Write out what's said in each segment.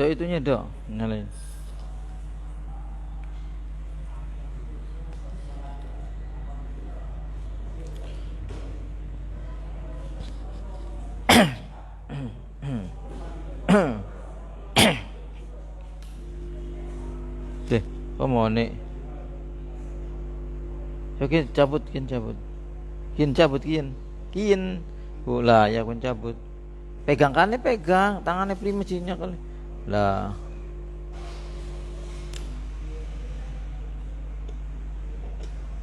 Do itunya do nyalain. Deh, kok mau nih? Oke, cabut, cabut. Cabut, Kin. Bola ya kun cabut. Pegang pegang, tangannya primesinya kali. Lah.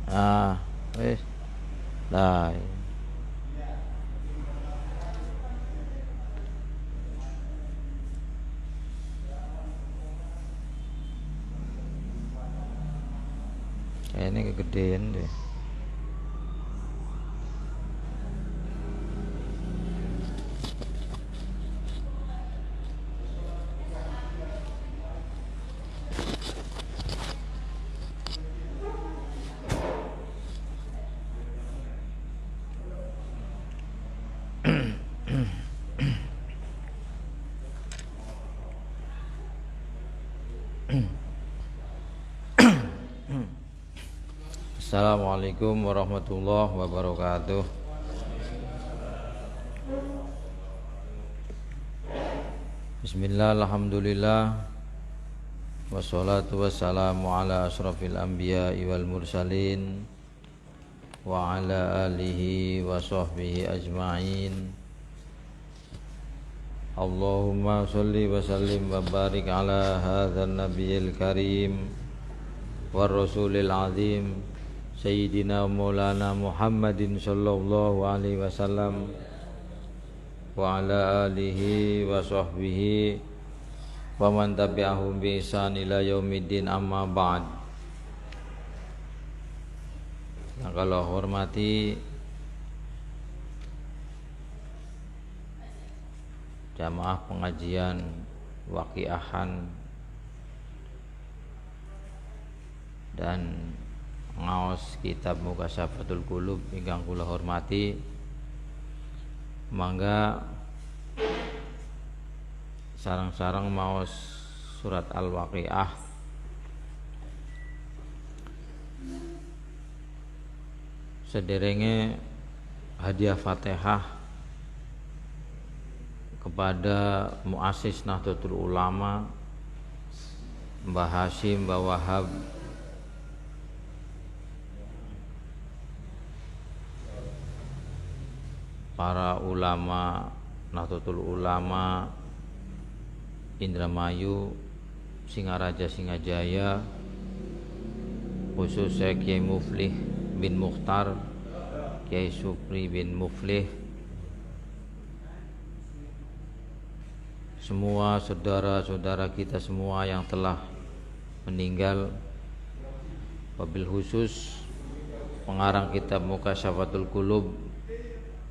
Ah, wes. Lah. Ini kegedean deh. Assalamualaikum warahmatullahi wabarakatuh. Bismillah, alhamdulillah, wassalatu wassalamu ala asrafil anbiya'i wal mursalin wa ala alihi wa sahbihi ajma'in. Allahumma sholli wa sallim wa barik ala hadzal nabiyil karim war rasulil azim Sayyidina Maulana Muhammadin sallallahu alaihi wasallam wa ala alihi wa sahbihi wa man tabi'ahum bi ihsan ila yaumiddin, amma ba'd. Yang kalau hormati jamaah pengajian waqiahan dan ngaos kitab Mukashafatul Qulub ingkang kula hormati, mangga sarang-sarang maos surat Al-Waqiah sederenge hadiah Fatihah kepada muassis Nahdlatul Ulama Mbah Hashim, Mbah Wahab, para ulama Nahdlatul Ulama Indramayu, Singaraja, Singajaya, khususnya Kiai Muflih bin Mukhtar, Kiai Supri bin Muflih, semua saudara-saudara kita semua yang telah meninggal, wabil khusus pengarang kitab Mukashafatul Qulub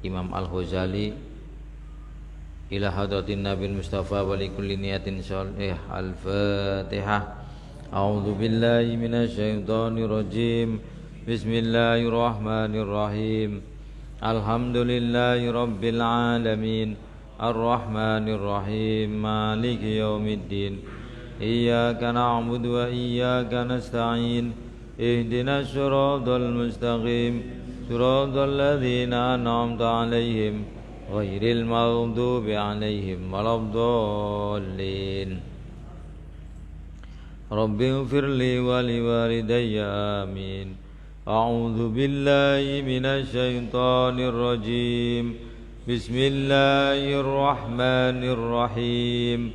Imam Al-Ghazali, ila hadratin Nabil Mustafa wa li kulli niyatin sholih. Al-Fatihah. A'udzu billahi minasyaitonir rajim. Bismillahirrahmanirrahim. Alhamdulillahi rabbil alamin. Ar-Rahmanir Rahim. Maliki yaumiddin. Iyyaka na'budu wa iyyaka nasta'in. Ihdinas siratal mustaqim. Siratal ladzina an'amta 'alaihim ghairil maghdubi 'alaihim waladdallin. Rabbighfirli wa liwalidayya amin. A'udzu billahi minasy syaithanir rajim. Bismillahirrahmanirrahim.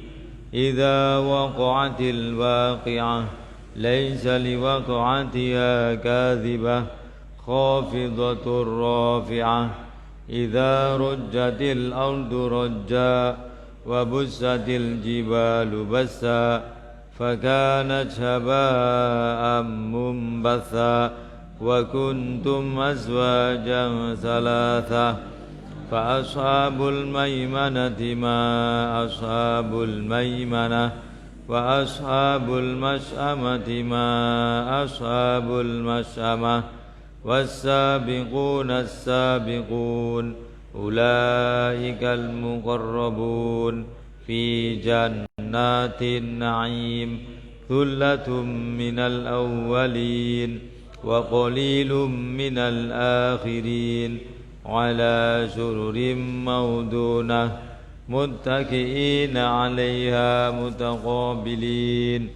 Idza waqa'atil waqi'ah laisa liwaqa'atiha kadhibah khafidatur rafi'ah. Idza rujjatil ardu rajja wa bussatil jibalu bassa fakanat haba'an munbatha wa kuntum azwajan thalatha fa ashabul maimanati ma ashabul maimanah wa ashabul mas'amati ma ashabul mas'amah was-sabiquna as-sabiqun ulaikal muqarrabun fi jannah جنات النعيم ثلة من الأولين وقليل من الآخرين على سرر موضونة متكئين عليها متقابلين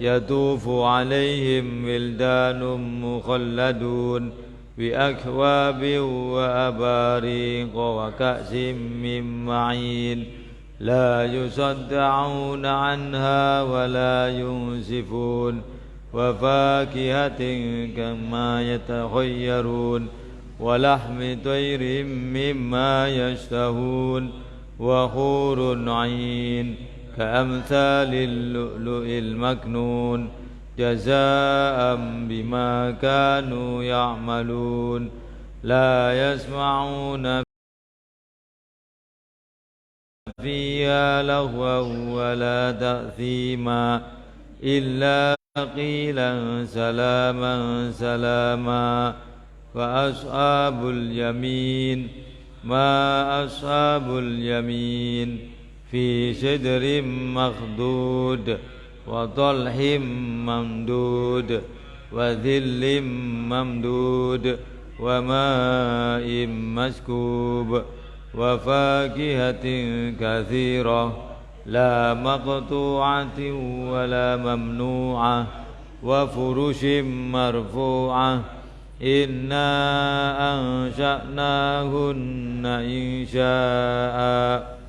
يطوف عليهم ولدان مخلدون بأكواب وأباريق وكأس من معين لا يصدعون عنها ولا ينزفون وفاكهة كما يتخيرون ولحم طير مما يشتهون وحور عين كأمثال اللؤلؤ المكنون جزاء بما كانوا يعملون لا يسمعون فيها لغوا ولا تأثيما إلا قيلا سلاما سلاما فأصحاب اليمين ما أصحاب اليمين في سدر مخضود وطلح ممدود وذل ممدود وماء مسكوب وفاكهة كثيرة لا مقطوعة ولا ممنوعة وفرش مرفوعة إنا أنشأناهن إنشاء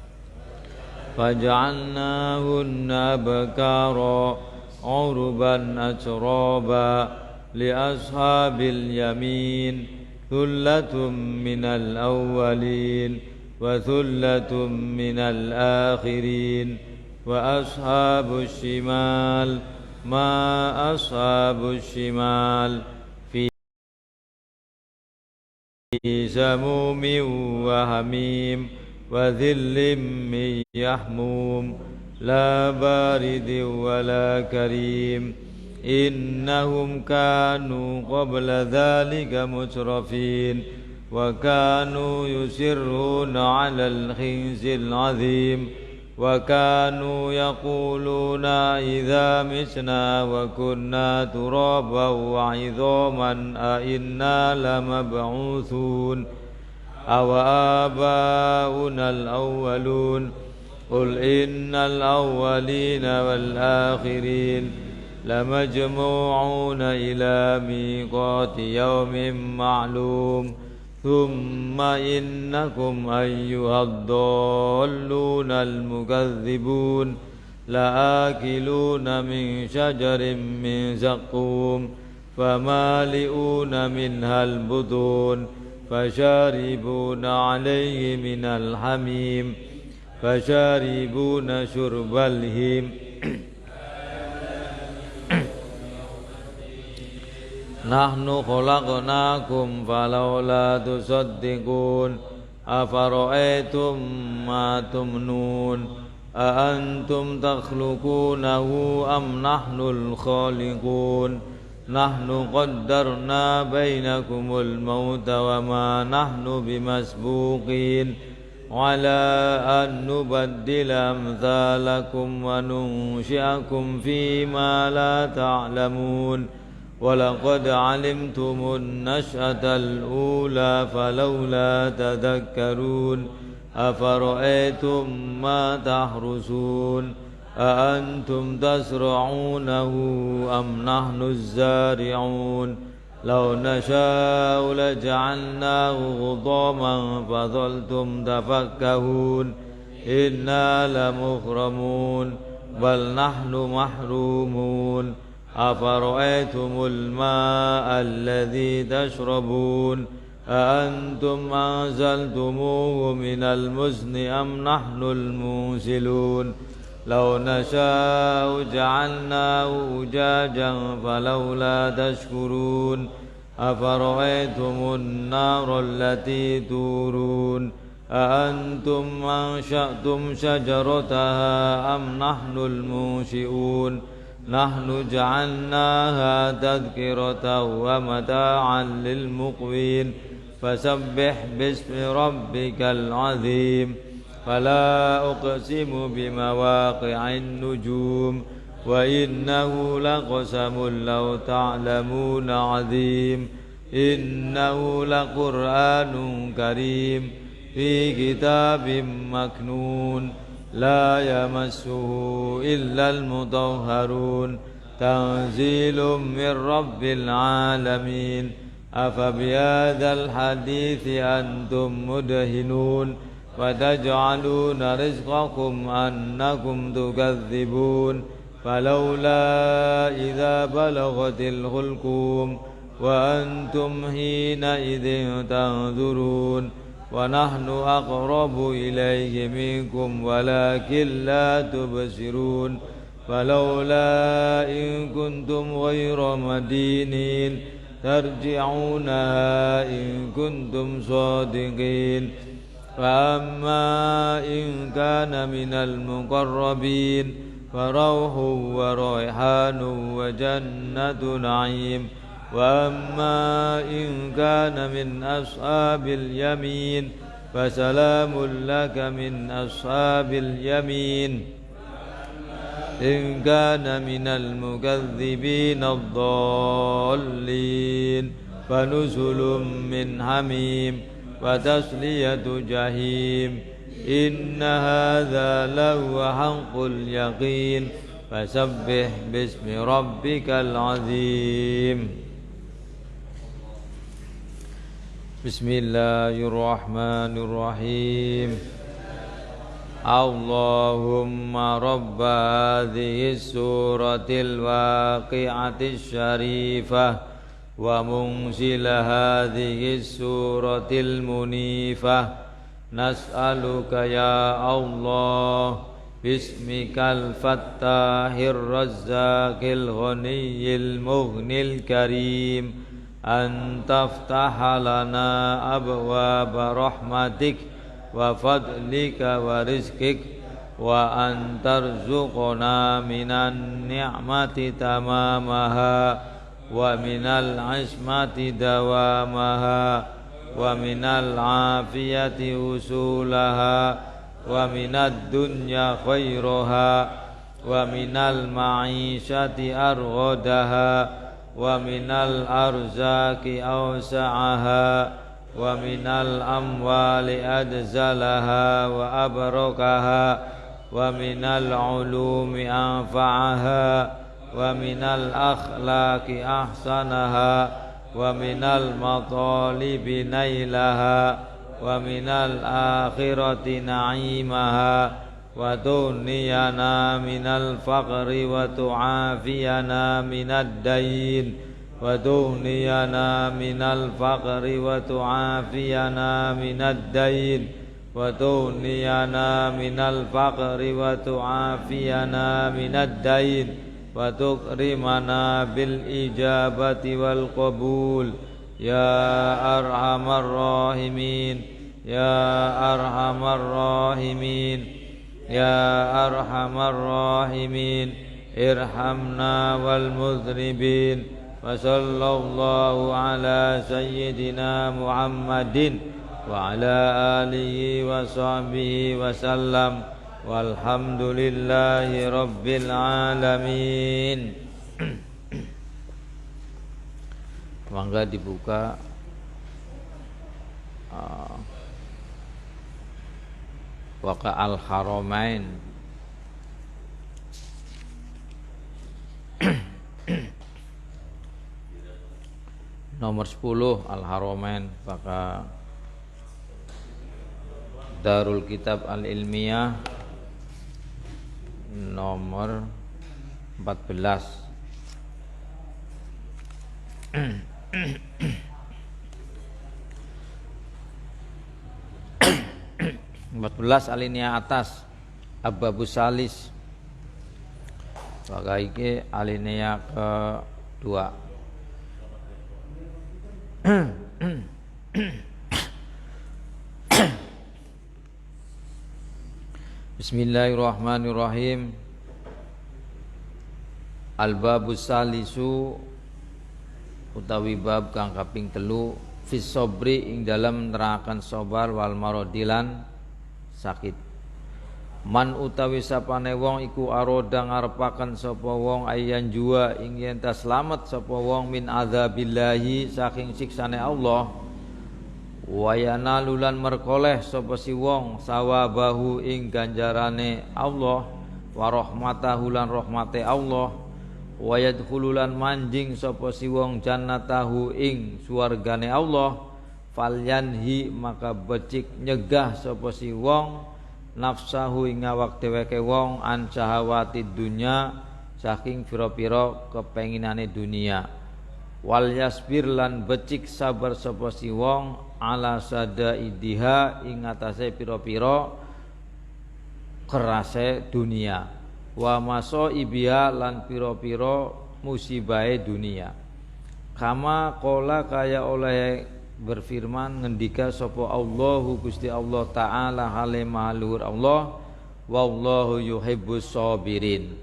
فجعلناهن أبكارا عربا أترابا لأصحاب اليمين ثلة من الأولين وثلة من الآخرين وأصحاب الشمال ما أصحاب الشمال في سموم وحميم وذل من يحموم لا بارد ولا كريم إنهم كانوا قبل ذلك مترفين وكانوا يسرون على الخنز العظيم وكانوا يقولون إذا متنا وكنا ترابا وعظاما أئنا لمبعوثون أو آباؤنا الأولون قل إن الأولين والآخرين لمجموعون إلى ميقات يوم معلوم ثم إنكم أيها الضالون المكذبون لآكلون من شجر من زقوم فمالئون منها البطون فشاربون عليه من الحميم فشاربون شرب الهيم نحن خلقناكم فلولا تصدقون أفرأيتم ما تمنون أأنتم تخلقونه أم نحن الخالقون نحن قدرنا بينكم الموت وما نحن بمسبوقين على أن نبدل أمثالكم وننشئكم فيما لا تعلمون ولقد علمتم النشأة الأولى فلولا تذكرون أفرأيتم ما تحرثون أأنتم تزرعونه أم نحن الزارعون لو نشاء لجعلناه غضاما فظلتم تفكهون إنا لمغرمون بل نحن محرومون أفرأيتم الماء الذي تشربون أأنتم أنزلتموه من المزن أم نحن المنزلون لو نشاء جعلناه أجاجا فلولا تشكرون أفرأيتم النار التي تورون أأنتم أنشأتم شجرتها أم نحن المنشئون نحن جعلناها تذكرة ومتاعا للمقوين فسبح باسم ربك العظيم فلا أقسم بمواقع النجوم وإنه لقسم لو تعلمون عظيم إنه لقرآن كريم في كتاب مكنون لا يمسه إلا المطهرون تنزيل من رب العالمين أفبهذا الحديث أنتم مدهنون وتجعلون رزقكم أنكم تكذبون فلولا إذا بلغت الحلقوم وأنتم حينئذ تنظرون ونحن أقرب إليه منكم ولكن لا تبصرون فلولا إن كنتم غير مدينين ترجعونها إن كنتم صادقين فأما إن كان من المقربين فروح وريحان وجنة نعيم وأما إن كان من أصحاب اليمين فسلام لك من أصحاب اليمين إن كان من المكذبين الضالين فنزل من حميم وتصلية جحيم إن هذا لهو حق اليقين فسبح باسم ربك العظيم بسم الله الرحمن الرحيم اللهم رب هذه السورة الواقعة الشريفة ومنزل هذه السورة المنيفة نسألك يا الله باسمك الفتاح الرزاق الغني المغني الكريم أن تفتح لنا أبواب رحمتك وفضلك ورزقك وأن ترزقنا من النعمة تمامها ومن العصمة دوامها ومن العافية وصولها ومن الدنيا خيرها ومن المعيشة أرغدها ومن الأرزاق أوسعها ومن الأموال أجزلها وأبركها ومن العلوم أنفعها ومن الأخلاق أحسنها ومن المطالب نيلها ومن الآخرة نعيمها وتغنينا من الفقر وتعافينا من الدين وتغنينا من الفقر وتعافينا من الدين وتغنينا من الفقر وتعافينا من الدين وتكرمنا بالإجابة والقبول يا أرحم الراحمين يا أرحم الراحمين يا أرحم الراحمين ارحمنا والمذنبين وصلى الله على سيدنا محمد وعلى آله وصحبه وسلم walhamdulillahi rabbil alamin. Mangga dibuka Waqa al-Haramain nomor 10 Al-Haramain Waqa Darul Kitab Al-Ilmiyah nomor 14. Alinea atas Abbabus Salis. Maka iki alinea kedua. Bismillahirrahmanirrahim. Al-babus salisu utawi bab kang kaping 3 fis sabri ing dalam nerakan sabar wal maradilan sakit. Man utawi sapane wong iku aroda ngarepaken sapa wong ayan jua ing yen ta slamet sapa wong min adzabillahi saking siksane Allah wa yanalulan merkoleh sapa si wong sawabahu ing ganjarane Allah wa rahmatahu lan rahmate Allah wa yadkhululan manjing sapa si wong jannatahu ing suargane Allah falyanhi maka becik nyegah sapa si wong nafsahu ing awak dheweke wong an syahawati dunya saking pira-pira kepenginane dunia wal yasbir lan becik sabar sapa si wong ala sadaidiha ing atase pira-pira kerase dunia wa masaibiha lan pira-pira musibahe dunia kama qala kaya oleh berfirman ngendika sapa Allahu Gusti Allah taala hale maluhur Allah wallahu yuhibbus sabirin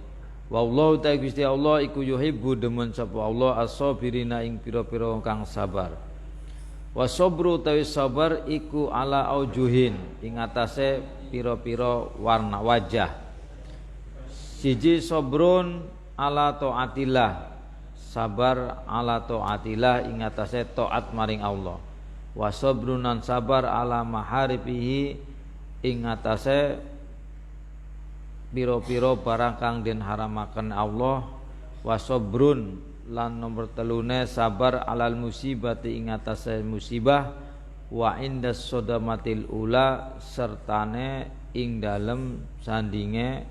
wallahu ta Gusti Allah iku yuhibbu demen sapa Allah as-sabirina ing pira-pira kang sabar wasabru tawi sabar iku ala aujuhin ing atase pira-pira warna wajah siji sabrun ala taatillah sabar ala taatillah ing atase taat maring Allah wa sabrunan sabar ala maharibihi ing atase pira-pira barang kang den haramaken Allah wa sabrun lan nomor telune sabar alal musibati ing atase musibah wa indas sodamatil ula sertane ing dalem sandinge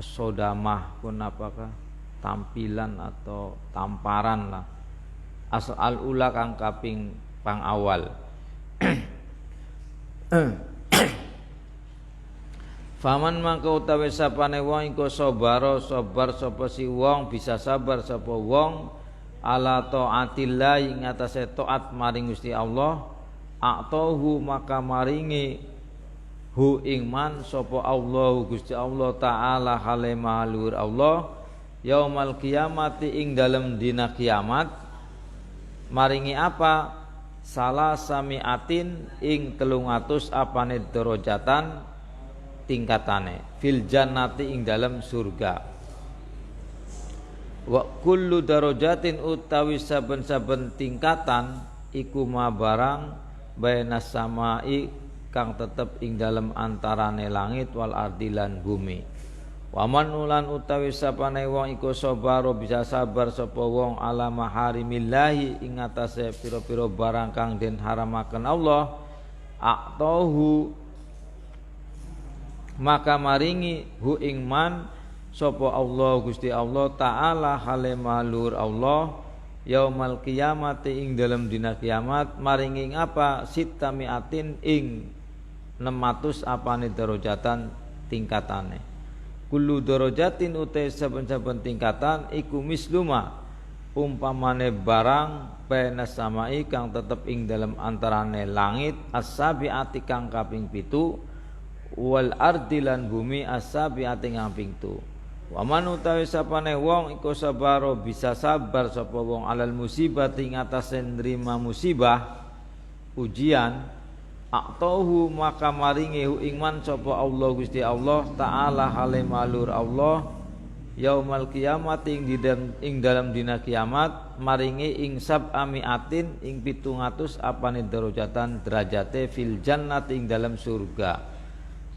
sodamah pun apakah tampilan atau tamparan lah asal ula kang kaping pang awal faman mangka utawi sapane wong iku sabar sapa si wong bisa sabar sapa wong ala taatillah ing atase taat maring Gusti Allah aqtahu maka maringi hu ing man sapa Allah Gusti Allah taala hale mahlur Allah yaumal kiamati ing dalem dina kiamat maringi apa salah samiatin ing 300 apane derajatan tingkatane fil jannati ing dalam surga wa kullu darajatin utawi saben-saben tingkatan iku ma barang bainas samai kang tetep ing dalam antarane langit wal ardi lan bumi waman ulan utawi sapane wong iku sabaro bisa sabar sapa wong ala maharimillahi ing atase pira-pira barang kang den haramaken Allah aqtahu maka maringi hu ing man sapa Allah Gusti Allah taala hale malur Allah yaumal qiyamati ing dalam dina kiamat maringi apa sitamiatin ing 600 apane derajatan tingkatane kullu darajatin utai saben-saben tingkatan iku misluma umpamane barang penas samai kang tetep ing dalam antarane langit as-sabiati kang kaping 7 wal ardi lan bumi as-sabiati kaping 7 wa man utawi sapane wong iku sabaro bisa sabar sapa wong alal musibati ing atase nrima musibah ujian aqtahu maka maringi hu ingman sapa Allah Gusti Allah taala hale malur Allah yaumal qiyamati ing dalam dina kiamat maringi ing sab'amiatin ing 700 apane derajatan derajate fil jannati ing dalam surga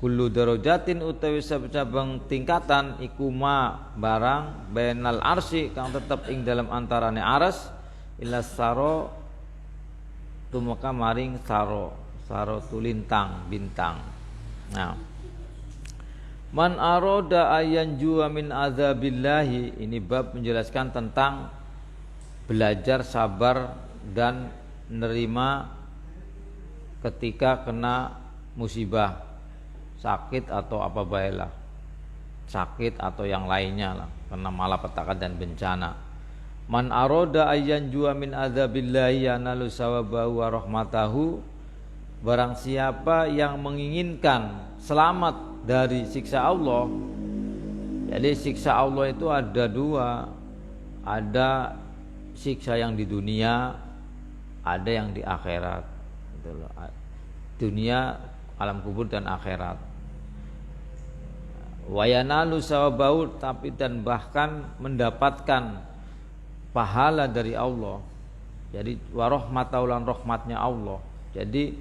kullu darajatin utawi sabang tingkatan iku ma barang bainal arsy kang tetep ing dalam antarane aras ila saro tumeka maring saro tulintang bintang. Nah, man aroda ayan jua min azabillahi ini bab menjelaskan tentang belajar sabar dan nerima ketika kena musibah sakit atau apa baiklah sakit atau yang lainnya lah kena malapetaka dan bencana. Man aroda ayan jua min azabillahi yanalu sawabahu wa rahmatahu barang siapa yang menginginkan selamat dari siksa Allah. Jadi siksa Allah itu ada dua, ada siksa yang di dunia, ada yang di akhirat. Dunia, alam kubur dan akhirat. Wa yanalu sawabahu, tapi dan bahkan mendapatkan pahala dari Allah. Jadi wa rahmatahu, lan rahmatnya Allah. Jadi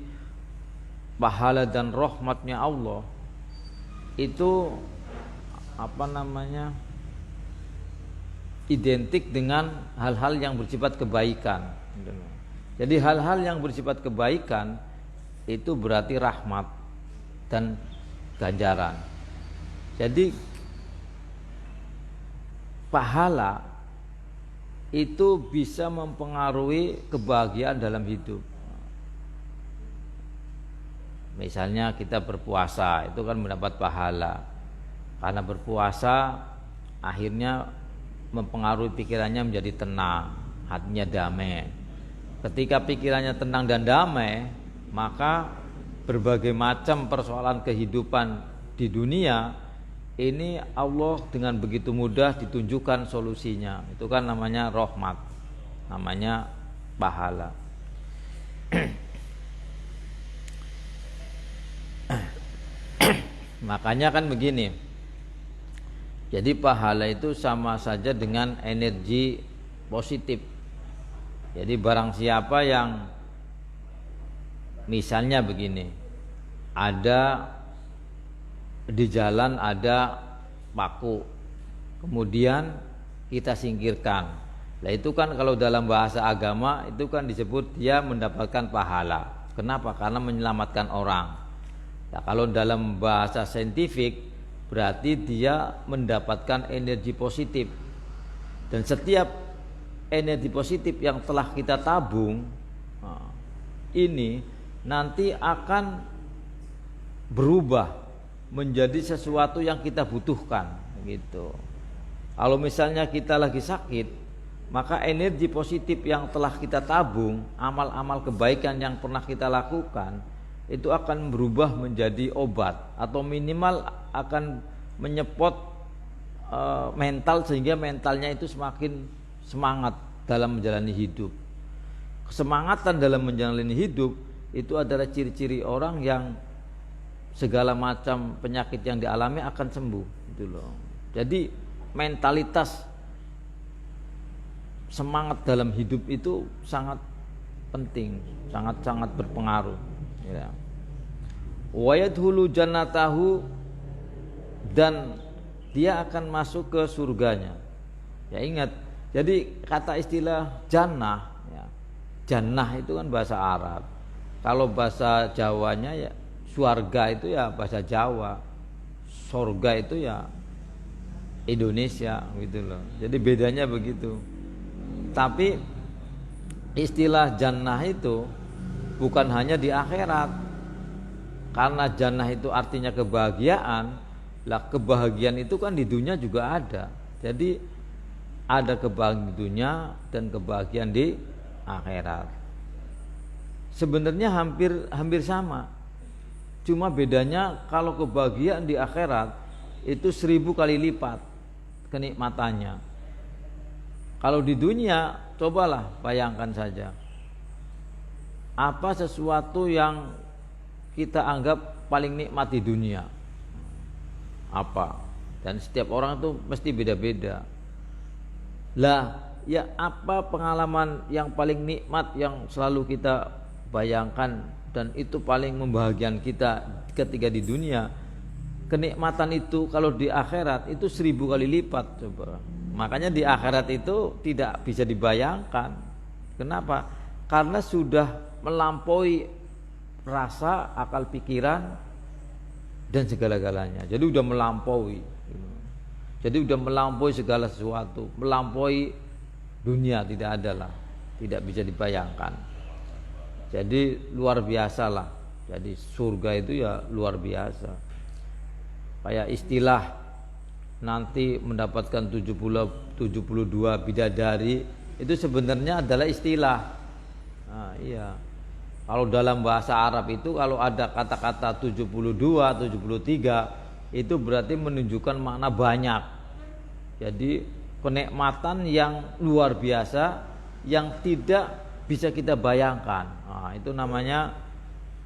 pahala dan rahmatnya Allah itu identik dengan hal-hal yang bersifat kebaikan. Jadi hal-hal yang bersifat kebaikan itu berarti rahmat dan ganjaran. Jadi pahala itu bisa mempengaruhi kebahagiaan dalam hidup. Misalnya kita berpuasa, itu kan mendapat pahala. Karena berpuasa akhirnya mempengaruhi pikirannya menjadi tenang, hatinya damai. Ketika pikirannya tenang dan damai, maka berbagai macam persoalan kehidupan di dunia ini Allah dengan begitu mudah ditunjukkan solusinya. Itu kan namanya rahmat, namanya pahala. Makanya kan begini. Jadi pahala itu sama saja dengan energi positif. Jadi barang siapa yang misalnya begini, ada di jalan ada paku, kemudian kita singkirkan. Nah itu kan kalau dalam bahasa agama itu kan disebut dia mendapatkan pahala. Kenapa? Karena menyelamatkan orang. Nah, kalau dalam bahasa saintifik berarti dia mendapatkan energi positif. Dan setiap energi positif yang telah kita tabung ini nanti akan berubah menjadi sesuatu yang kita butuhkan gitu. Kalau misalnya kita lagi sakit, maka energi positif yang telah kita tabung, amal-amal kebaikan yang pernah kita lakukan itu akan berubah menjadi obat atau minimal akan menyepot mental sehingga mentalnya itu semakin semangat dalam menjalani hidup. Kesemangatan dalam menjalani hidup itu adalah ciri-ciri orang yang segala macam penyakit yang dialami akan sembuh gitu loh. Jadi mentalitas semangat dalam hidup itu sangat penting, sangat-sangat berpengaruh ya. Wa yadkhulu jannatahu, dan dia akan masuk ke surganya. Ya ingat, jadi kata istilah jannah ya. Jannah itu kan bahasa Arab. Kalau bahasa Jawanya ya surga itu ya bahasa Jawa, surga itu ya Indonesia gitu loh. Jadi bedanya begitu. Tapi istilah jannah itu bukan hanya di akhirat. Karena jannah itu artinya kebahagiaan, lah kebahagiaan itu kan di dunia juga ada. Jadi ada kebahagiaan di dunia dan kebahagiaan di akhirat. Sebenarnya hampir sama. Cuma bedanya kalau kebahagiaan di akhirat itu 1000 kali lipat kenikmatannya. Kalau di dunia, cobalah bayangkan saja. Apa sesuatu yang kita anggap paling nikmat di dunia? Apa? Dan setiap orang itu mesti beda-beda. Lah, ya apa pengalaman yang paling nikmat yang selalu kita bayangkan dan itu paling membahagiakan kita ketika di dunia? Kenikmatan itu kalau di akhirat itu 1000 kali lipat coba. Makanya di akhirat itu tidak bisa dibayangkan. Kenapa? Karena sudah melampaui rasa, akal pikiran dan segala-galanya. Jadi udah melampaui. Jadi udah melampaui segala sesuatu, melampaui dunia, tidak ada lah, tidak bisa dibayangkan. Jadi luar biasa lah. Jadi surga itu ya luar biasa. Kayak istilah nanti mendapatkan 72 bidadari itu sebenarnya adalah istilah. Nah, iya. Kalau dalam bahasa Arab itu kalau ada kata-kata 72, 73 itu berarti menunjukkan makna banyak. Jadi kenikmatan yang luar biasa yang tidak bisa kita bayangkan. Nah, itu namanya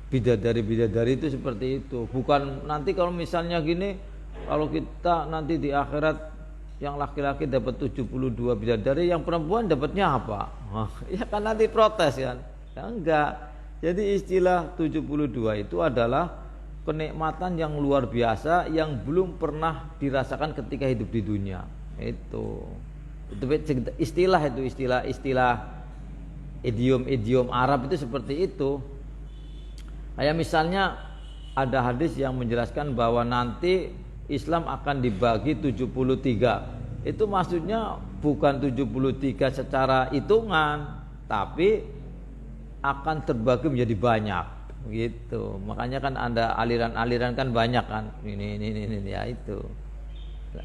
bidadari-bidadari itu seperti itu. Bukan nanti kalau misalnya gini Kalau kita nanti di akhirat yang laki-laki dapat 72 bidadari, yang perempuan dapatnya apa? Ya kan nanti protes kan? Ya enggak. Jadi istilah 72 itu adalah kenikmatan yang luar biasa yang belum pernah dirasakan ketika hidup di dunia. Itu istilah idiom Arab itu seperti itu. Kayak misalnya ada hadis yang menjelaskan bahwa nanti Islam akan dibagi 73. Itu maksudnya bukan 73 secara hitungan, tapi akan terbagi menjadi banyak gitu. Makanya kan ada aliran-aliran kan banyak kan. Ini ya itu.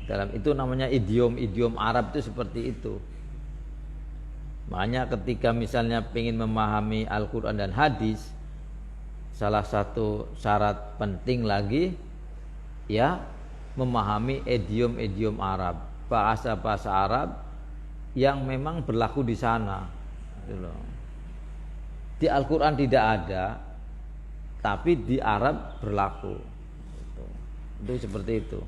Dalam itu namanya idiom Arab itu seperti itu. Makanya ketika misalnya ingin memahami Al-Quran dan hadis, salah satu syarat penting lagi ya memahami idiom Arab, bahasa Arab yang memang berlaku di sana. Gitu loh. Di Al-Quran tidak ada, tapi di Arab berlaku. Itu seperti itu.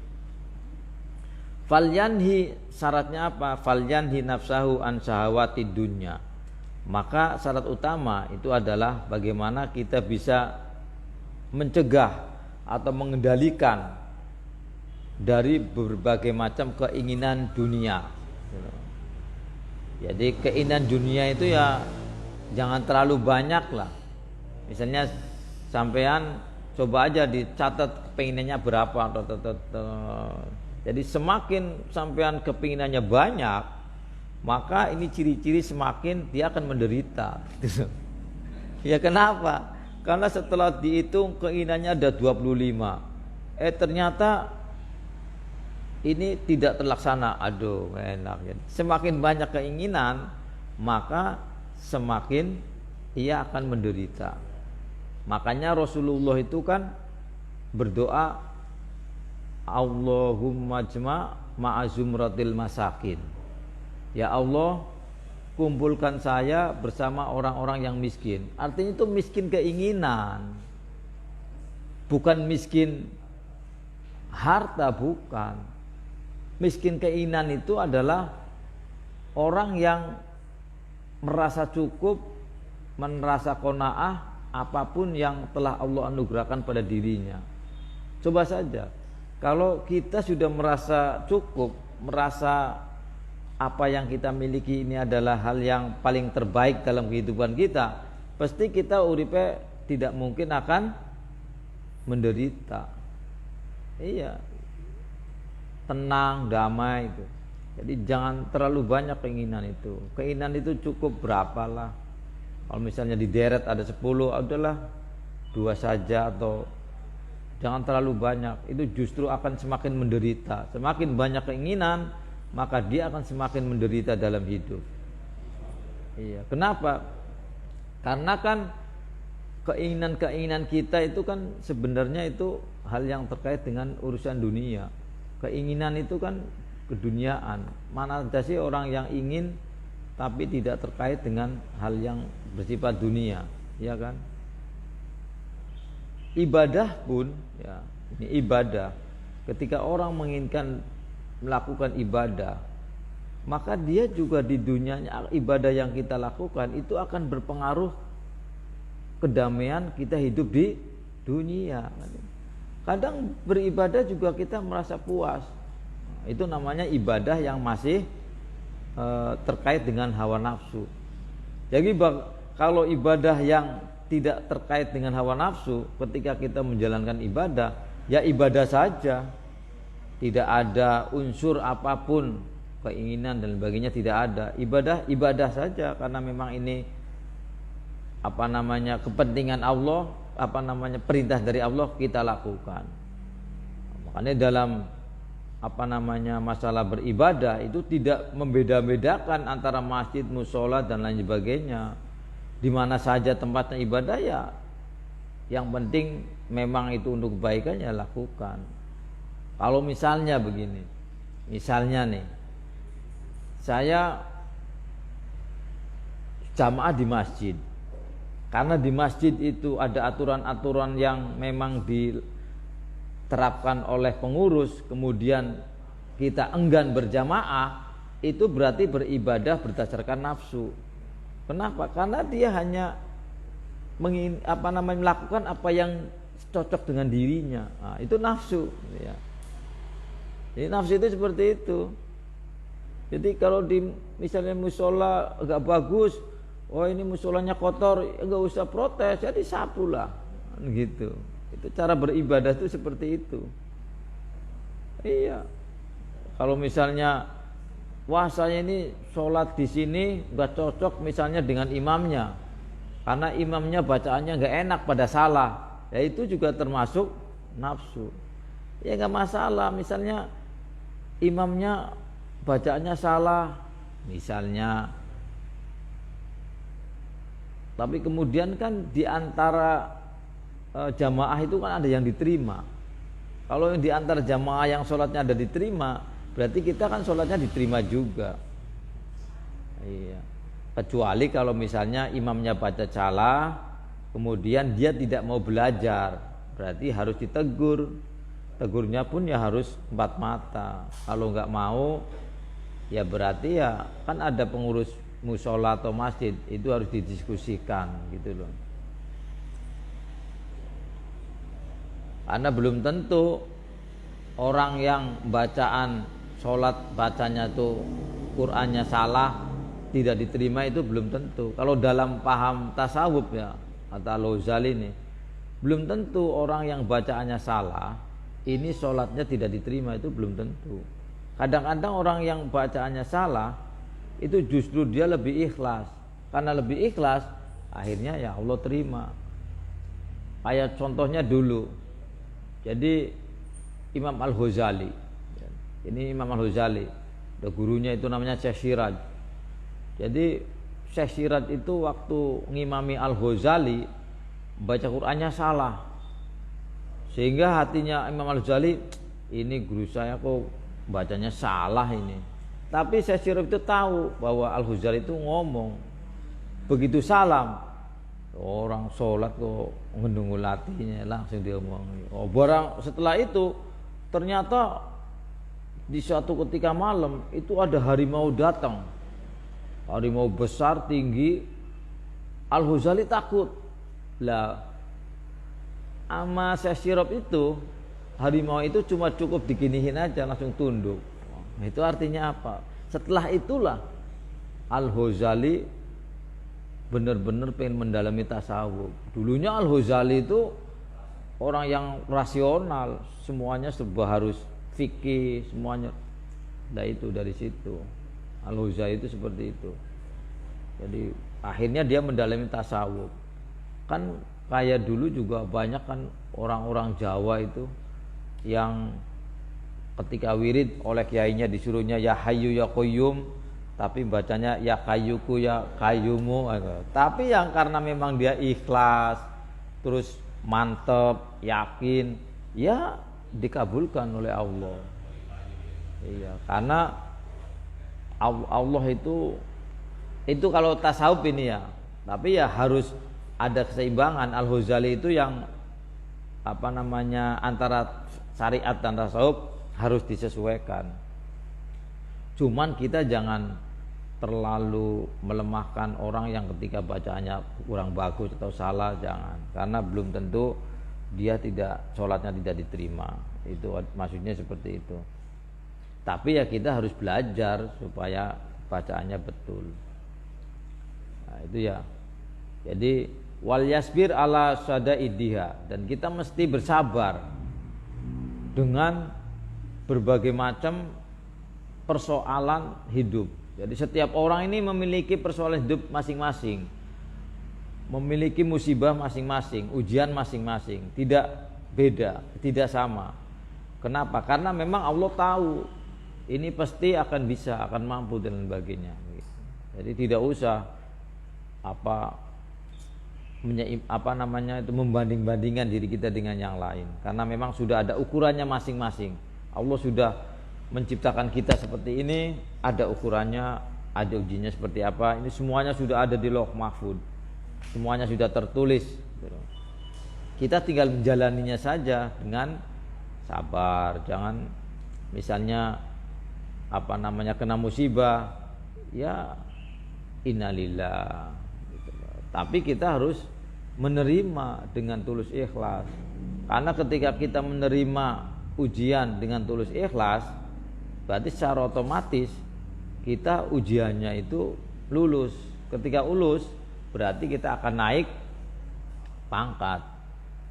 Falyanhi, syaratnya apa? Falyanhi nafsahu an syahawati dunya. Maka syarat utama itu adalah bagaimana kita bisa mencegah atau mengendalikan dari berbagai macam keinginan dunia. Jadi keinginan dunia itu ya jangan terlalu banyak lah. Misalnya sampean coba aja dicatat kepinginannya berapa. Jadi semakin sampean kepinginannya banyak, maka ini ciri-ciri semakin dia akan menderita. Ya kenapa? Karena setelah dihitung keinginannya ada 25. Ternyata ini tidak terlaksana. Aduh, enak. Semakin banyak keinginan, maka semakin ia akan menderita. Makanya Rasulullah itu kan berdoa, Allahumma jma' ma'azumratil masakin. Ya Allah, kumpulkan saya bersama orang-orang yang miskin. Artinya itu miskin keinginan, bukan miskin harta, bukan. Miskin keinginan itu adalah orang yang merasa cukup, merasa qanaah apapun yang telah Allah anugerahkan pada dirinya. Coba saja, kalau kita sudah merasa cukup, merasa apa yang kita miliki ini adalah hal yang paling terbaik dalam kehidupan kita, pasti kita uripe tidak mungkin akan menderita. Iya, tenang, damai itu. Jadi jangan terlalu banyak keinginan itu. Keinginan itu cukup berapalah. Kalau misalnya di deret ada 10, adalah 2 saja, atau jangan terlalu banyak. Itu justru akan semakin menderita. Semakin banyak keinginan, maka dia akan semakin menderita dalam hidup. Iya, kenapa? Karena kan keinginan-keinginan kita itu kan sebenarnya itu hal yang terkait dengan urusan dunia. Keinginan itu kan keduniaan. Mana ada sih orang yang ingin tapi tidak terkait dengan hal yang bersifat dunia, ya kan? Ibadah pun, ya, ini ibadah. Ketika orang menginginkan melakukan ibadah, maka dia juga di dunianya ibadah yang kita lakukan itu akan berpengaruh kedamaian kita hidup di dunia. Kadang beribadah juga kita merasa puas. Itu namanya ibadah yang masih terkait dengan hawa nafsu. Jadi kalau ibadah yang tidak terkait dengan hawa nafsu, ketika kita menjalankan ibadah, ya ibadah saja. Tidak ada unsur apapun, keinginan dan sebagainya tidak ada. Ibadah saja, karena memang ini kepentingan Allah, perintah dari Allah kita lakukan. Makanya dalam masalah beribadah itu tidak membeda-bedakan antara masjid, mushola dan lain sebagainya. Di mana saja tempatnya ibadah, ya yang penting memang itu untuk kebaikan, ya lakukan. Kalau misalnya begini, misalnya nih, saya jamaah di masjid, karena di masjid itu ada aturan-aturan yang memang diterapkan oleh pengurus kemudian kita enggan berjamaah, itu berarti beribadah berdasarkan nafsu. Kenapa? Karena dia hanya melakukan apa yang cocok dengan dirinya. Nah, itu nafsu ya. Jadi nafsu itu seperti itu. Jadi kalau di misalnya musola agak bagus, oh ini musolanya kotor, enggak usah protes, jadi sapulah gitu. Itu cara beribadah itu seperti itu. Iya. Kalau misalnya wah saya ini sholat di sini nggak cocok misalnya dengan imamnya, karena imamnya bacaannya nggak enak pada salah, ya itu juga termasuk nafsu. Ya nggak masalah, misalnya imamnya bacaannya salah misalnya, tapi kemudian kan di antara jamaah itu kan ada yang diterima. Kalau yang di antara jamaah yang sholatnya ada diterima, berarti kita kan sholatnya diterima juga. Iya. Kecuali kalau misalnya imamnya baca salah, kemudian dia tidak mau belajar, berarti harus ditegur. Tegurnya pun ya harus 4 mata. Kalau nggak mau, ya berarti ya kan ada pengurus musola atau masjid, itu harus didiskusikan gitu loh. Karena belum tentu orang yang bacaan sholat bacanya tuh Qur'annya salah tidak diterima, itu belum tentu. Kalau dalam paham tasawuf ya kata Al-Ghazali ini, belum tentu orang yang bacaannya salah ini sholatnya tidak diterima, itu belum tentu. Kadang-kadang orang yang bacaannya salah itu justru dia lebih ikhlas. Karena lebih ikhlas akhirnya ya Allah terima. Kayak contohnya dulu, jadi Imam Al-Ghazali, ini Imam Al-Ghazali, ada gurunya itu namanya Syekh Siraj. Jadi Syekh Siraj itu waktu ngimami Al-Ghazali baca Qur'annya salah, sehingga hatinya Imam Al-Ghazali, ini guru saya kok bacanya salah ini. Tapi Syekh Siraj itu tahu bahwa Al-Ghazali itu ngomong begitu salam, orang sholat kok ngedungul hatinya, langsung dia ngomong. Oh, barang setelah itu ternyata di suatu ketika malam itu ada harimau datang, harimau besar tinggi. Al-Ghazali takut lah, ama Syekh Siraj itu harimau itu cuma cukup diginihin aja langsung tunduk. Itu artinya apa? Setelah itulah Al-Ghazali benar-benar pengen mendalami tasawuf. Dulunya Al-Ghazali itu orang yang rasional, semuanya serba harus fikih semuanya. Nah itu dari situ Al-Ghazali itu seperti itu. Jadi akhirnya dia mendalami tasawuf. Kan kayak dulu juga banyak kan orang-orang Jawa itu yang ketika wirid oleh kiainya disuruhnya ya Hayyu ya Qayyum, tapi bacanya ya Kayyuku ya Kayyumu. Tapi yang karena memang dia ikhlas, terus mantep, yakin, ya dikabulkan oleh Allah. Iya, karena Allah itu kalau tasawuf ini ya, tapi ya harus ada keseimbangan. Al-Ghazali itu yang antara syariat dan tasawuf harus disesuaikan. Cuman kita jangan terlalu melemahkan orang yang ketika bacaannya kurang bagus atau salah, jangan. Karena belum tentu dia sholatnya tidak diterima. Itu maksudnya seperti itu. Tapi ya kita harus belajar supaya bacaannya betul. Nah, itu ya. Jadi wal yasbir ala sadaidiha, dan kita mesti bersabar dengan berbagai macam persoalan hidup. Jadi setiap orang ini memiliki persoalan hidup masing-masing, memiliki musibah masing-masing, ujian masing-masing, tidak beda, tidak sama. Kenapa? Karena memang Allah tahu ini pasti akan bisa, akan mampu dan sebagainya. Jadi tidak usah membanding-bandingkan diri kita dengan yang lain, karena memang sudah ada ukurannya masing-masing. Allah sudah menciptakan kita seperti ini, ada ukurannya, ada ujinya seperti apa. Ini semuanya sudah ada di Lauh Mahfuz, semuanya sudah tertulis. Kita tinggal menjalaninya saja dengan sabar. Jangan misalnya kena musibah, ya innalillah gitu. Tapi kita harus menerima dengan tulus ikhlas. Karena ketika kita menerima ujian dengan tulus ikhlas, berarti secara otomatis kita ujiannya itu lulus. Ketika lulus, berarti kita akan naik pangkat.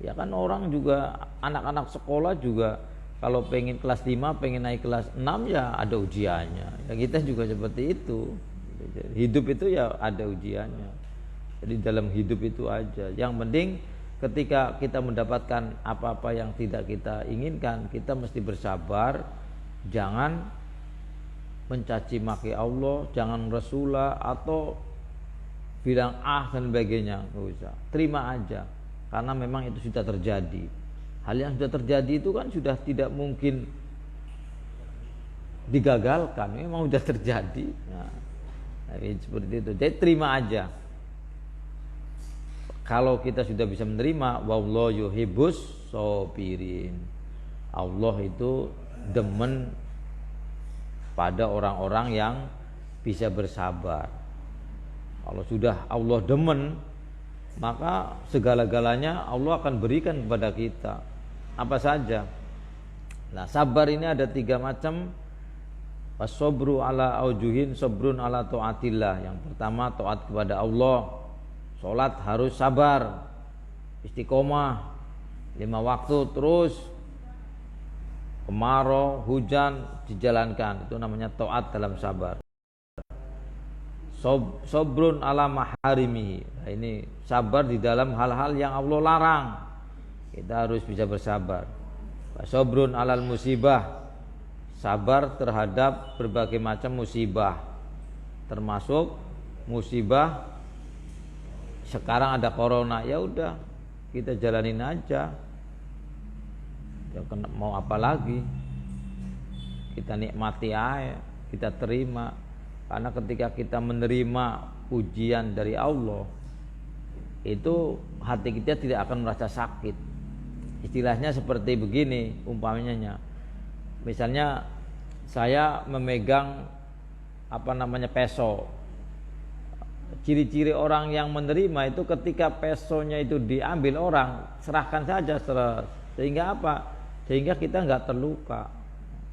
Ya kan orang juga, anak-anak sekolah juga kalau pengen kelas 5, pengen naik kelas 6 ya ada ujiannya. Ya kita juga seperti itu. Hidup itu ya ada ujiannya. Jadi dalam hidup itu aja. Yang penting ketika kita mendapatkan apa-apa yang tidak kita inginkan, kita mesti bersabar. Jangan mencaci maki Allah, jangan Rasulullah atau bilang dan sebagainya, nggak usah. Terima aja. Karena memang itu sudah terjadi. Hal yang sudah terjadi itu kan sudah tidak mungkin digagalkan, memang sudah terjadi. Nah, seperti itu. Jadi terima aja. Kalau kita sudah bisa menerima, wallahu yuhibbus shabirin. Allah itu demen pada orang-orang yang bisa bersabar. Kalau sudah Allah demen, maka segala-galanya Allah akan berikan kepada kita. Apa saja. Nah, sabar ini ada 3 macam. As-sabru ala aujuhin, sabrun ala taatillah. Yang pertama taat kepada Allah. Salat harus sabar, istiqomah 5 waktu terus, kemarau, hujan dijalankan. Itu namanya taat dalam sabar. Sabrun ala maharimihi. Nah, ini sabar di dalam hal-hal yang Allah larang. Kita harus bisa bersabar. Sabrun alal musibah. Sabar terhadap berbagai macam musibah. Termasuk musibah sekarang ada corona, ya udah kita jalanin aja. Ya, mau apa lagi? Kita nikmati aja, kita terima. Karena ketika kita menerima ujian dari Allah, itu hati kita tidak akan merasa sakit. Istilahnya seperti begini umpamanya. Misalnya saya memegang peso. Ciri-ciri orang yang menerima itu ketika pesonya itu diambil orang, serahkan saja sehingga apa? Sehingga kita nggak terluka.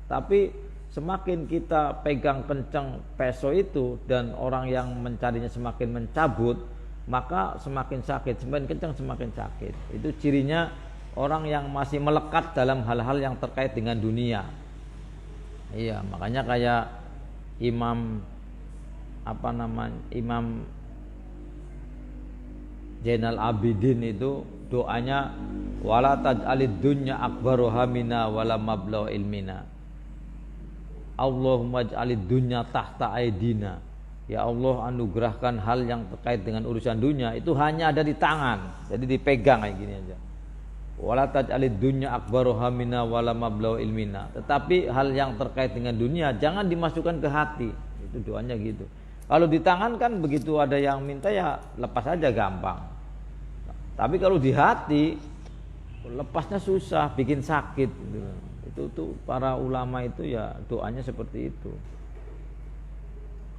Tapi semakin kita pegang kencang peso itu dan orang yang mencarinya semakin mencabut, maka semakin sakit, semakin kencang semakin sakit. Itu cirinya orang yang masih melekat dalam hal-hal yang terkait dengan dunia. Iya, makanya kayak Imam Zainal Abidin itu doanya wala taj'alid dunya akbaru hamina wala mablagh ilmina. Allahumma ij'alid dunya tahta aidina. Ya Allah, anugerahkan hal yang terkait dengan urusan dunia itu hanya ada di tangan. Jadi dipegang kayak gini aja. Wala taj'alid dunya akbaru hamina wala mablagh ilmina. Tetapi hal yang terkait dengan dunia jangan dimasukkan ke hati. Itu doanya gitu. Kalau di tangan kan begitu ada yang minta ya lepas aja gampang. Tapi kalau di hati lepasnya susah, bikin sakit gitu. Itu tuh para ulama itu ya doanya seperti itu.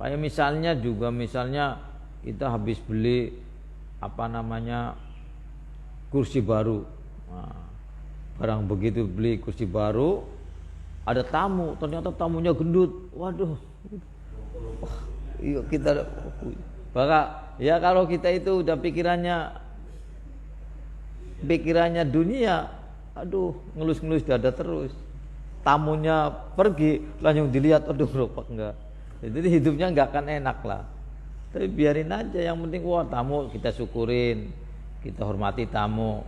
Kayak misalnya kita habis beli kursi baru. Nah, barang begitu beli kursi baru, ada tamu, ternyata tamunya gendut. Waduh. Iya kita ya kalau kita itu udah pikirannya dunia, aduh ngelus-ngelus dada terus. Tamunya pergi langsung dilihat, aduh rupak enggak. Jadi hidupnya enggak akan enak lah. Tapi biarin aja, yang penting tamu kita syukurin, kita hormati tamu.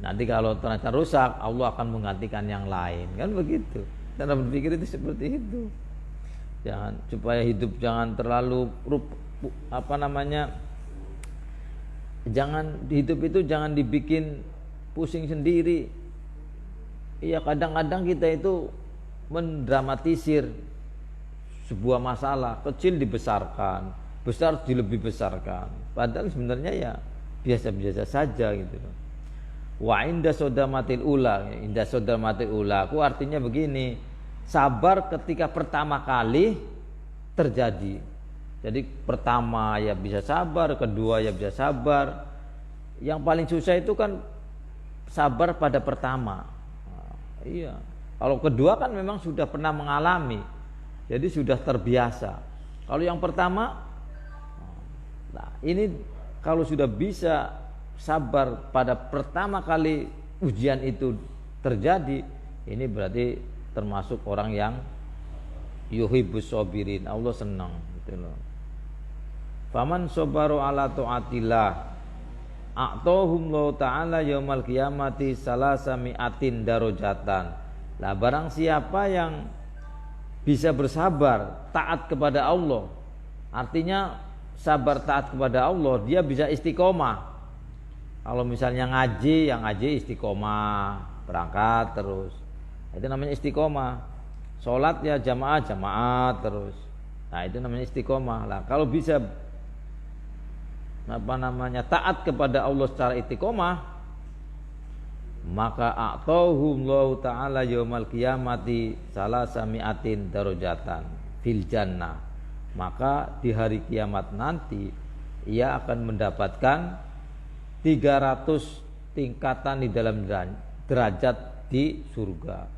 Nanti kalau ternyata rusak, Allah akan menggantikan yang lain, kan begitu. Cara berpikir itu seperti itu. Jangan, supaya hidup jangan terlalu jangan hidup itu jangan dibikin pusing sendiri. Iya, kadang-kadang kita itu mendramatisir sebuah masalah, kecil dibesarkan, besar dilebih besarkan. Padahal sebenarnya ya biasa-biasa saja gitu. Wa inda sodamatil ula, inda sodamatil ula, aku artinya begini, sabar ketika pertama kali terjadi. Jadi pertama ya bisa sabar, kedua ya bisa sabar. Yang paling susah itu kan sabar pada pertama. Iya. Kalau kedua kan memang sudah pernah mengalami, jadi sudah terbiasa. Kalau yang pertama, nah ini kalau sudah bisa sabar pada pertama kali ujian itu terjadi, ini berarti termasuk orang yang yuhibbus sabirin. Allah senang gitu loh. Faman sabaru ala taatillah a'tahum Allah ta'ala yaumal qiyamati salasami'atin darajatan. Lah barang siapa yang bisa bersabar taat kepada Allah, artinya sabar taat kepada Allah, dia bisa istiqomah. Kalau misalnya ngaji, yang ngaji istiqomah, berangkat terus, itu namanya istiqomah. Sholat ya jamaah terus, nah itu namanya istiqomah. Lah kalau bisa taat kepada Allah secara istiqomah, maka a'tahum Allah ta'ala yaumal qiyamati salasami'atin darajatan fil jannah. Maka di hari kiamat nanti ia akan mendapatkan 300 tingkatan di dalam derajat di surga.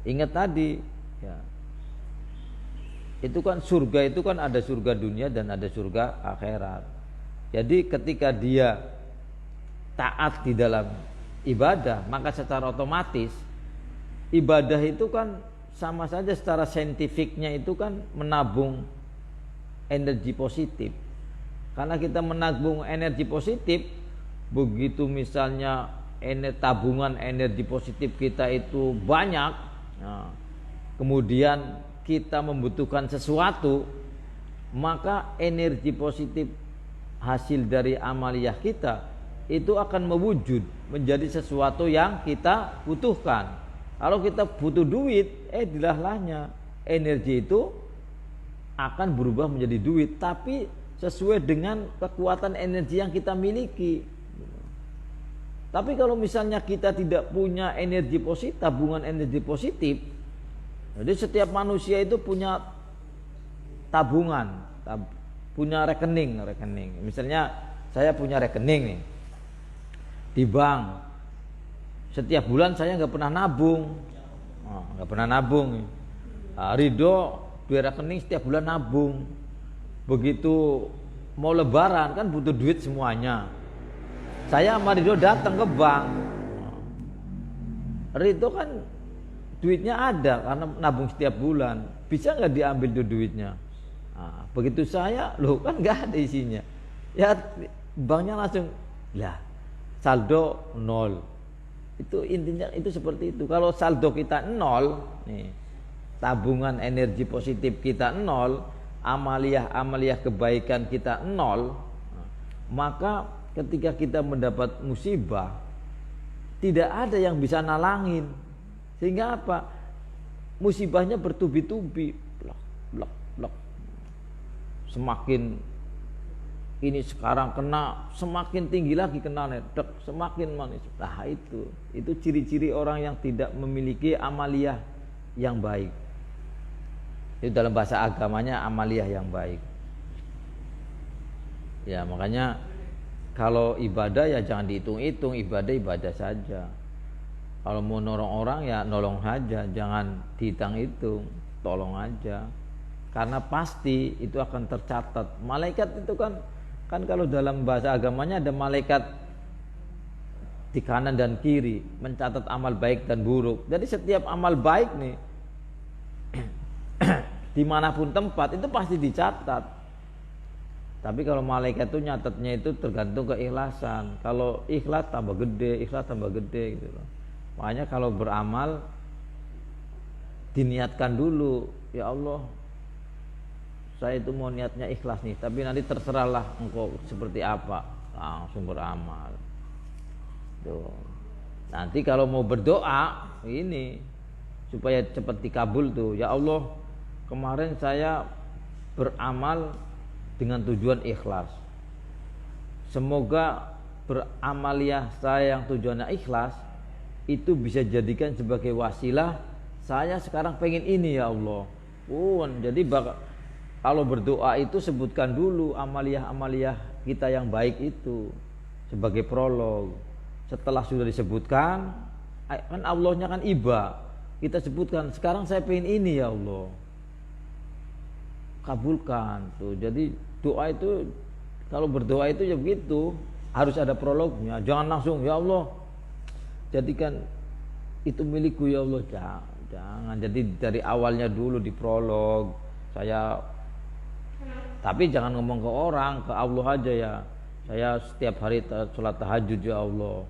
Ingat tadi ya, itu kan surga itu kan ada surga dunia dan ada surga akhirat. Jadi ketika dia taat di dalam ibadah, maka secara otomatis ibadah itu kan sama saja secara saintifiknya itu kan menabung energi positif. Karena kita menabung energi positif, begitu misalnya tabungan energi positif kita itu banyak, nah, kemudian kita membutuhkan sesuatu, maka energi positif hasil dari amaliyah kita itu akan mewujud menjadi sesuatu yang kita butuhkan. Kalau kita butuh duit, dilahlahnya energi itu akan berubah menjadi duit, tapi sesuai dengan kekuatan energi yang kita miliki. Tapi kalau misalnya kita tidak punya energi positif, tabungan energi positif, jadi setiap manusia itu punya tabungan, punya rekening. Misalnya saya punya rekening nih di bank. Setiap bulan saya nggak pernah nabung, Ridho di rekening setiap bulan nabung. Begitu mau lebaran kan butuh duit semuanya. Saya sama Ridho datang ke bank. Ridho kan duitnya ada karena nabung setiap bulan. Bisa nggak diambil tuh duitnya? Nah, begitu saya, loh kan nggak ada isinya. Ya banknya langsung, lah saldo 0. Itu intinya itu seperti itu. Kalau saldo kita 0, nih, tabungan energi positif kita 0, amaliyah kebaikan kita 0, maka ketika kita mendapat musibah tidak ada yang bisa nalangin. Sehingga apa? Musibahnya bertubi-tubi, blok. Semakin ini sekarang kena, semakin tinggi lagi kena, semakin manis. Nah itu ciri-ciri orang yang tidak memiliki amaliyah yang baik. Itu dalam bahasa agamanya amaliyah yang baik. Ya makanya kalau ibadah ya jangan dihitung-hitung, ibadah saja. Kalau mau nolong orang ya nolong saja, jangan dihitung-hitung, tolong aja. Karena pasti itu akan tercatat. Malaikat itu kan kalau dalam bahasa agamanya ada malaikat di kanan dan kiri mencatat amal baik dan buruk. Jadi setiap amal baik nih dimanapun tempat itu pasti dicatat. Tapi kalau malaikat itu nyatatnya itu tergantung keikhlasan. Kalau ikhlas tambah gede gitu loh. Makanya kalau beramal diniatkan dulu, ya Allah, saya itu mau niatnya ikhlas nih, tapi nanti terserahlah engkau seperti apa, langsung beramal. Tuh. Nanti kalau mau berdoa ini supaya cepat dikabul tuh, ya Allah, kemarin saya beramal dengan tujuan ikhlas. Semoga beramaliyah saya yang tujuannya ikhlas, itu bisa jadikan sebagai wasilah saya sekarang pengen ini ya Allah. Jadi kalau berdoa itu sebutkan dulu amaliyah-amaliyah kita yang baik itu sebagai prolog. Setelah sudah disebutkan, kan Allahnya kan iba, kita sebutkan sekarang saya pengen ini ya Allah, kabulkan tuh. Jadi doa itu, kalau berdoa itu ya begitu, harus ada prolognya. Jangan langsung ya Allah jadikan itu milikku ya Allah, jangan. Jadi dari awalnya dulu di prolog saya, tapi jangan ngomong ke orang, ke Allah aja ya. Saya setiap hari sholat tahajud ya Allah,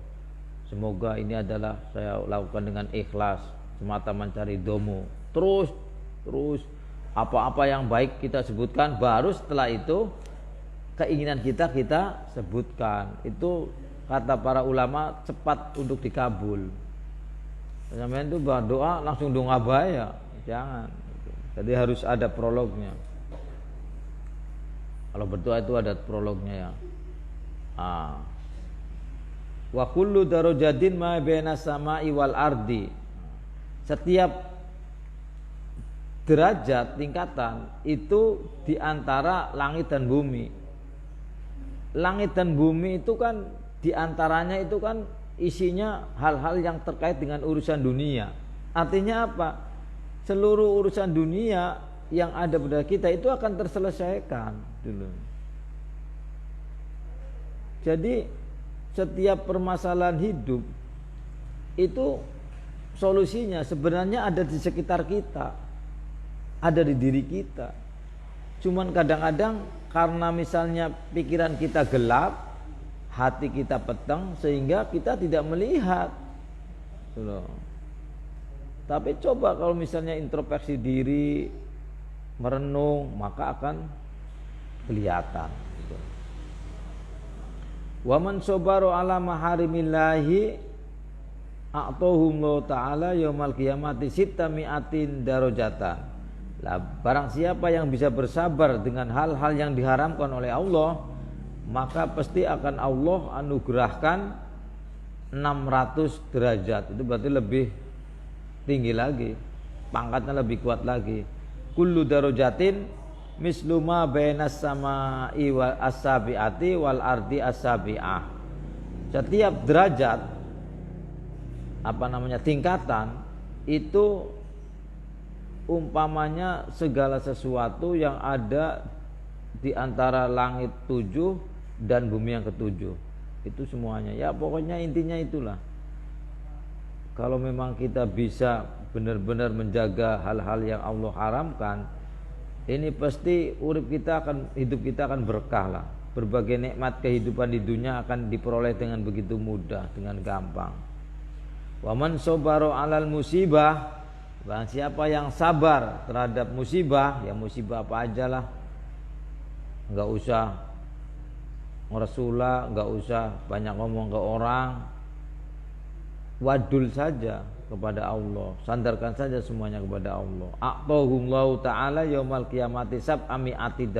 semoga ini adalah saya lakukan dengan ikhlas semata mencari ridhomu. Terus apa-apa yang baik kita sebutkan, baru setelah itu keinginan kita sebutkan. Itu kata para ulama cepat untuk dikabul. Sampeyan itu berdoa langsung doa bahaya, jangan. Jadi harus ada prolognya. Kalau berdoa itu ada prolognya ya. Wa kullu darajatin ma baina samai wal ardi. Setiap derajat tingkatan itu di antara langit dan bumi. Langit dan bumi itu kan di antaranya itu kan isinya hal-hal yang terkait dengan urusan dunia. Artinya apa? Seluruh urusan dunia yang ada pada kita itu akan terselesaikan dulu. Jadi setiap permasalahan hidup itu solusinya sebenarnya ada di sekitar kita, ada di diri kita. Cuman kadang-kadang karena misalnya pikiran kita gelap, hati kita peteng, sehingga kita tidak melihat. Tapi coba kalau misalnya introspeksi diri, merenung, maka akan kelihatan. Wa man sabaru ala maharimillahi a'tahumullahu ta'ala yaumal qiyamati sittami'atin darajatan. Lah barang siapa yang bisa bersabar dengan hal-hal yang diharamkan oleh Allah, maka pasti akan Allah anugerahkan 600 derajat. Itu berarti lebih tinggi lagi, pangkatnya lebih kuat lagi. Kullu darajatin mislu ma bainas samai wal asabiati wal ardi asabiah. Setiap derajat tingkatan itu umpamanya segala sesuatu yang ada di antara langit 7 dan bumi yang ke-7. Itu semuanya. Ya pokoknya intinya itulah. Kalau memang kita bisa benar-benar menjaga hal-hal yang Allah haramkan, ini pasti hidup kita akan berkah lah. Berbagai nikmat kehidupan di dunia akan diperoleh dengan begitu mudah, dengan gampang. Wa man sabara 'alal musibah, barang siapa yang sabar terhadap musibah, ya musibah apa aja lah. Enggak usah ngerasulah, enggak usah banyak ngomong ke orang. Wadul saja kepada Allah, sandarkan saja semuanya kepada Allah. A'tahumullahu ta'ala yaumal qiyamati sab'ami'atin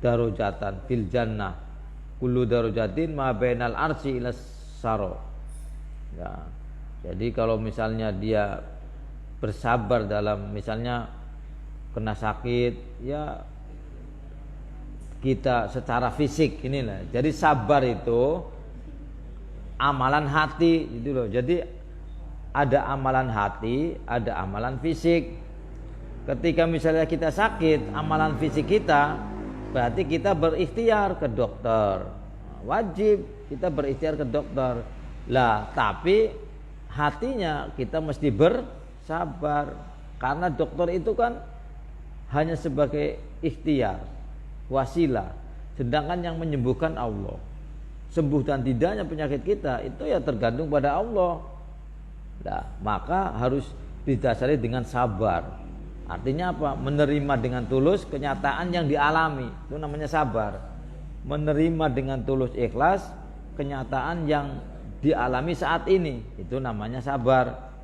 darajatan fil jannah. Kullu darajatin ma bainal arsy ila saro. Ya. Jadi kalau misalnya dia bersabar dalam misalnya kena sakit, ya kita secara fisik inilah. Jadi sabar itu amalan hati gitu loh. Jadi ada amalan hati, ada amalan fisik. Ketika misalnya kita sakit, amalan fisik kita berarti kita berikhtiar ke dokter. Wajib kita berikhtiar ke dokter. Lah, tapi hatinya kita mesti bersabar. Karena dokter itu kan hanya sebagai ikhtiar, wasilah. Sedangkan yang menyembuhkan Allah. Sembuh dan tidaknya penyakit kita itu ya tergantung pada Allah. Nah, maka harus didasari dengan sabar. Artinya apa? Menerima dengan tulus kenyataan yang dialami. Itu namanya sabar. Menerima dengan tulus ikhlas kenyataan yang dialami saat ini. Itu namanya sabar.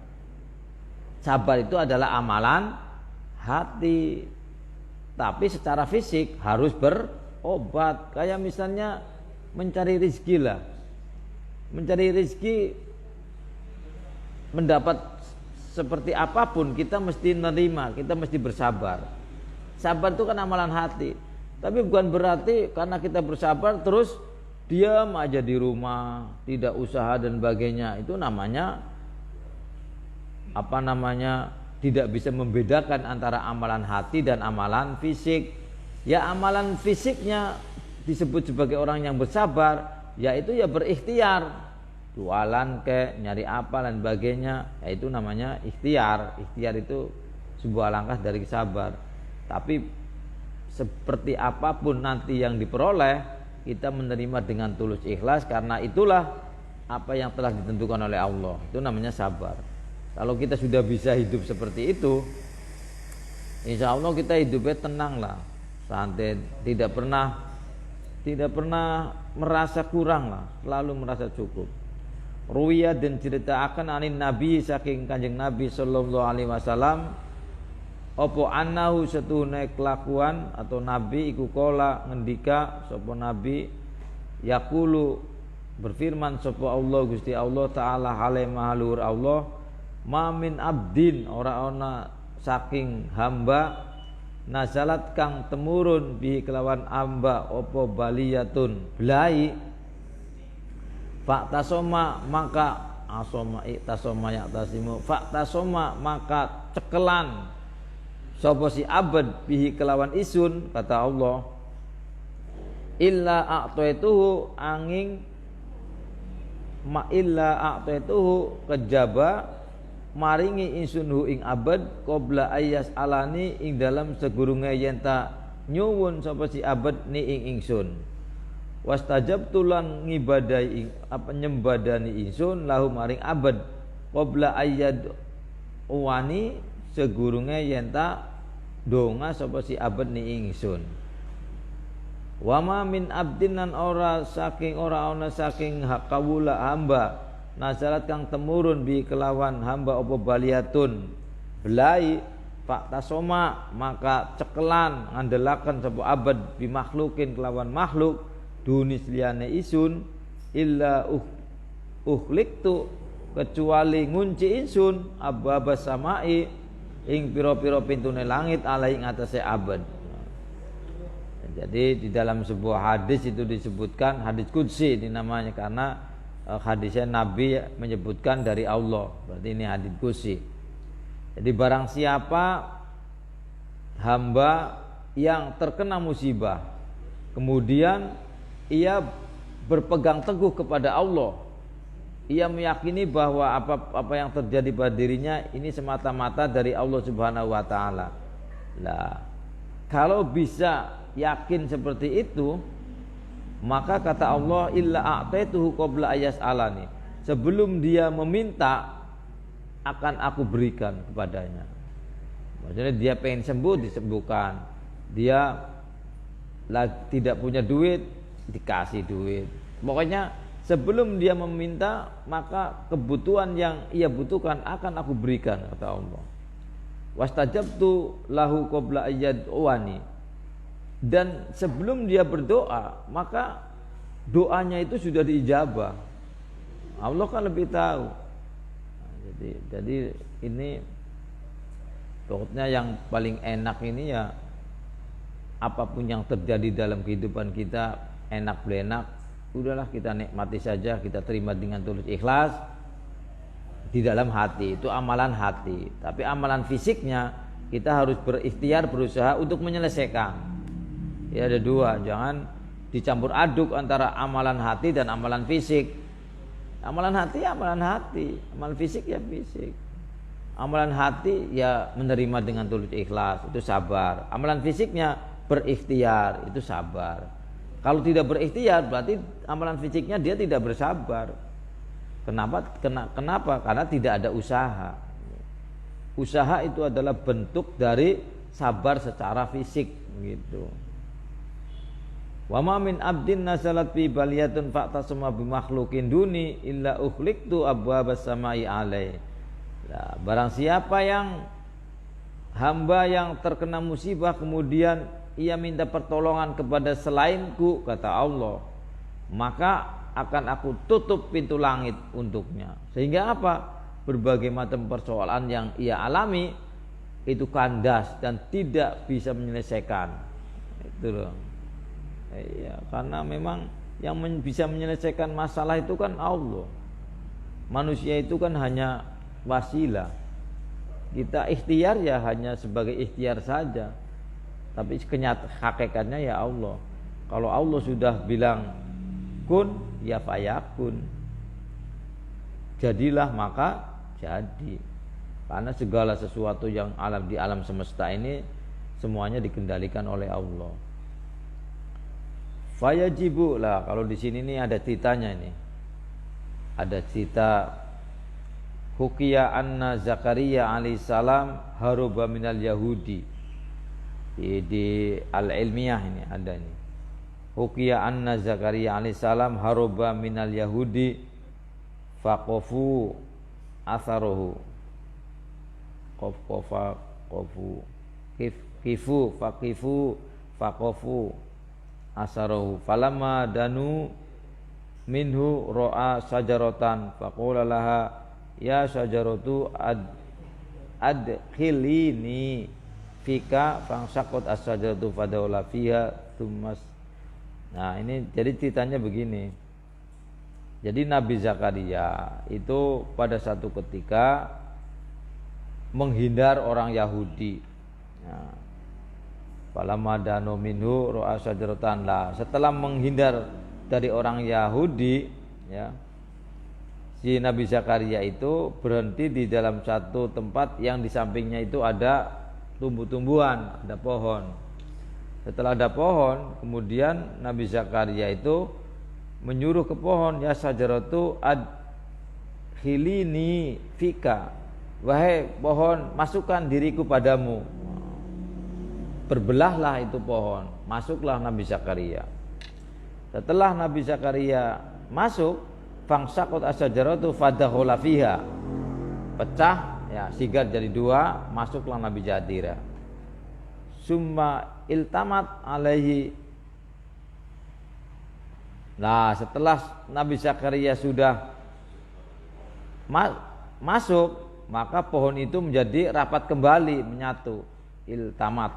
Sabar itu adalah amalan hati. Tapi secara fisik harus berobat. Kayak misalnya mencari rezeki lah. Mencari rezeki, mendapat seperti apapun kita mesti menerima, kita mesti bersabar. Sabar itu kan amalan hati. Tapi bukan berarti karena kita bersabar terus diam aja di rumah, tidak usaha dan sebagainya. Itu namanya tidak bisa membedakan antara amalan hati dan amalan fisik. Ya amalan fisiknya disebut sebagai orang yang bersabar, yaitu ya berikhtiar, jualan nyari apa dan sebagainya, yaitu namanya ikhtiar. Ikhtiar itu sebuah langkah dari sabar. Tapi seperti apapun nanti yang diperoleh, kita menerima dengan tulus ikhlas, karena itulah apa yang telah ditentukan oleh Allah. Itu namanya sabar. Kalau kita sudah bisa hidup seperti itu, insya Allah kita hidupnya tenang lah, santai, tidak pernah merasa kurang lah, selalu merasa cukup. Ruwiyah dan ceritakan anin Nabi saking Kanjeng Nabi sallallahu alaihi wasallam, opo annahu setune kelakuan atau Nabi iku kola ngendika sapa Nabi, yaqulu berfirman sapa Allah Gusti Allah taala hale mahalur Allah, ma min abdin ora ana saking hamba nazalat kang temurun bi kelawan amba opo baliyatun belai, faktasoma maka asoma iktasoma yaktasimu, faktasoma maka cekelan sapa si abad bihi kelawan isun, kata Allah, illa a'taituhu angin ma illa a'taituhu kejaba maringi insunhu ing abad qabla ayas alani ing dalam segurunge yenta nyuwun sapa si abad ni ing ingsun, wastajabtu lan ngibadahi ing nyembadani ingsun lahu maring abad qabla ayad wani segurunge yenta donga sapa si abad ni ingsun. Wama min abdin nan ora ana saking hakawula hamba nazalat kang temurun bi kelawan hamba apa baliyatun belai, faktasoma maka cekelan ngandelaken sapa abad bi makhlukin kelawan makhluk dunis liyane isun, illa uhliktu kecuali ngunci insun abwabas samai ing pira-pira pintune langit alai ing atase abad. Jadi di dalam sebuah hadis itu disebutkan hadis qudsi ini namanya, karena hadisnya Nabi menyebutkan dari Allah, berarti ini hadis qudsi. Jadi barang siapa hamba yang terkena musibah kemudian ia berpegang teguh kepada Allah, ia meyakini bahwa apa yang terjadi pada dirinya ini semata-mata dari Allah Subhanahu wa taala. Lah, kalau bisa yakin seperti itu, maka kata Allah illa a'taituhu qabla ayas alani, sebelum dia meminta akan aku berikan kepadanya. Maksudnya dia pengen sembuh disembuhkan, dia tidak punya duit dikasih duit. Pokoknya sebelum dia meminta maka kebutuhan yang ia butuhkan akan aku berikan, kata Allah. Wastajabtu lahu qabla ayyad'uani, dan sebelum dia berdoa maka doanya itu sudah diijabah. Allah kan lebih tahu. Jadi ini pokoknya yang paling enak ini ya, apapun yang terjadi dalam kehidupan kita, enak belenak, udahlah kita nikmati saja, kita terima dengan tulus ikhlas di dalam hati. Itu amalan hati. Tapi amalan fisiknya kita harus berikhtiar, berusaha untuk menyelesaikan. Ya ada dua, jangan dicampur aduk antara amalan hati dan amalan fisik. Amalan hati ya amalan hati, amalan fisik ya fisik. Amalan hati ya menerima dengan tulus ikhlas, itu sabar. Amalan fisiknya berikhtiar, itu sabar. Kalau tidak berikhtiar berarti amalan fisiknya dia tidak bersabar. Kenapa? Karena tidak ada usaha. Usaha itu adalah bentuk dari sabar secara fisik, gitu. Wa ma min abdin nazalat fi baliyatun fa'tasama bi makhluqin duni illa ukhliqtu abwabas samai alai. Nah, barang siapa yang hamba yang terkena musibah kemudian ia minta pertolongan kepada selainku, kata Allah, maka akan aku tutup pintu langit untuknya. Sehingga apa? Berbagai macam persoalan yang ia alami itu kandas dan tidak bisa menyelesaikan. Itu loh. Iya, karena memang yang bisa menyelesaikan masalah itu kan Allah. Manusia itu kan hanya wasilah. Kita ikhtiar ya hanya sebagai ikhtiar saja. Tapi hakikatnya ya Allah. Kalau Allah sudah bilang kun, ya fayakun. Jadilah maka jadi. Karena segala sesuatu yang di alam semesta ini semuanya dikendalikan oleh Allah. Fayajibu lah, kalau di sini nih ada ceritanya ini. Ada cerita Hukiya anna Zakaria alaihissalam haruba minal Yahudi. Di al-ilmiyah ini ada ini. Hukiya anna Zakaria alaihissalam haruba minal Yahudi faqafu atharuhu. Kifu faqifu faqafu asaruhu. Falamma danu minhu ro'a sajaratan faqala laha ya sajaratu adkhilini fika fangsakut as-sajaratu fadawla fiha tumas. Nah ini jadi ceritanya begini. Jadi Nabi Zakaria itu pada satu ketika menghindar orang Yahudi. Nah, falamma danu minhu ro'a sajaratan lah. Setelah menghindar dari orang Yahudi, ya, si Nabi Zakaria itu berhenti di dalam satu tempat yang di sampingnya itu ada tumbuh-tumbuhan, ada pohon. Setelah ada pohon, kemudian Nabi Zakaria itu menyuruh ke pohon, ya sajaratu adkhilini fika. Wahai pohon, masukkan diriku padamu. Berbelahlah itu pohon, masuklah Nabi Zakaria. Setelah Nabi Zakaria masuk, fangsakut as-sajaratu fadakhala fiha. Pecah ya, sigar jadi dua, masuklah Nabi Zakaria. Summa iltamat alaihi. Nah, setelah Nabi Zakaria sudah masuk, maka pohon itu menjadi rapat kembali, menyatu. Iltamat.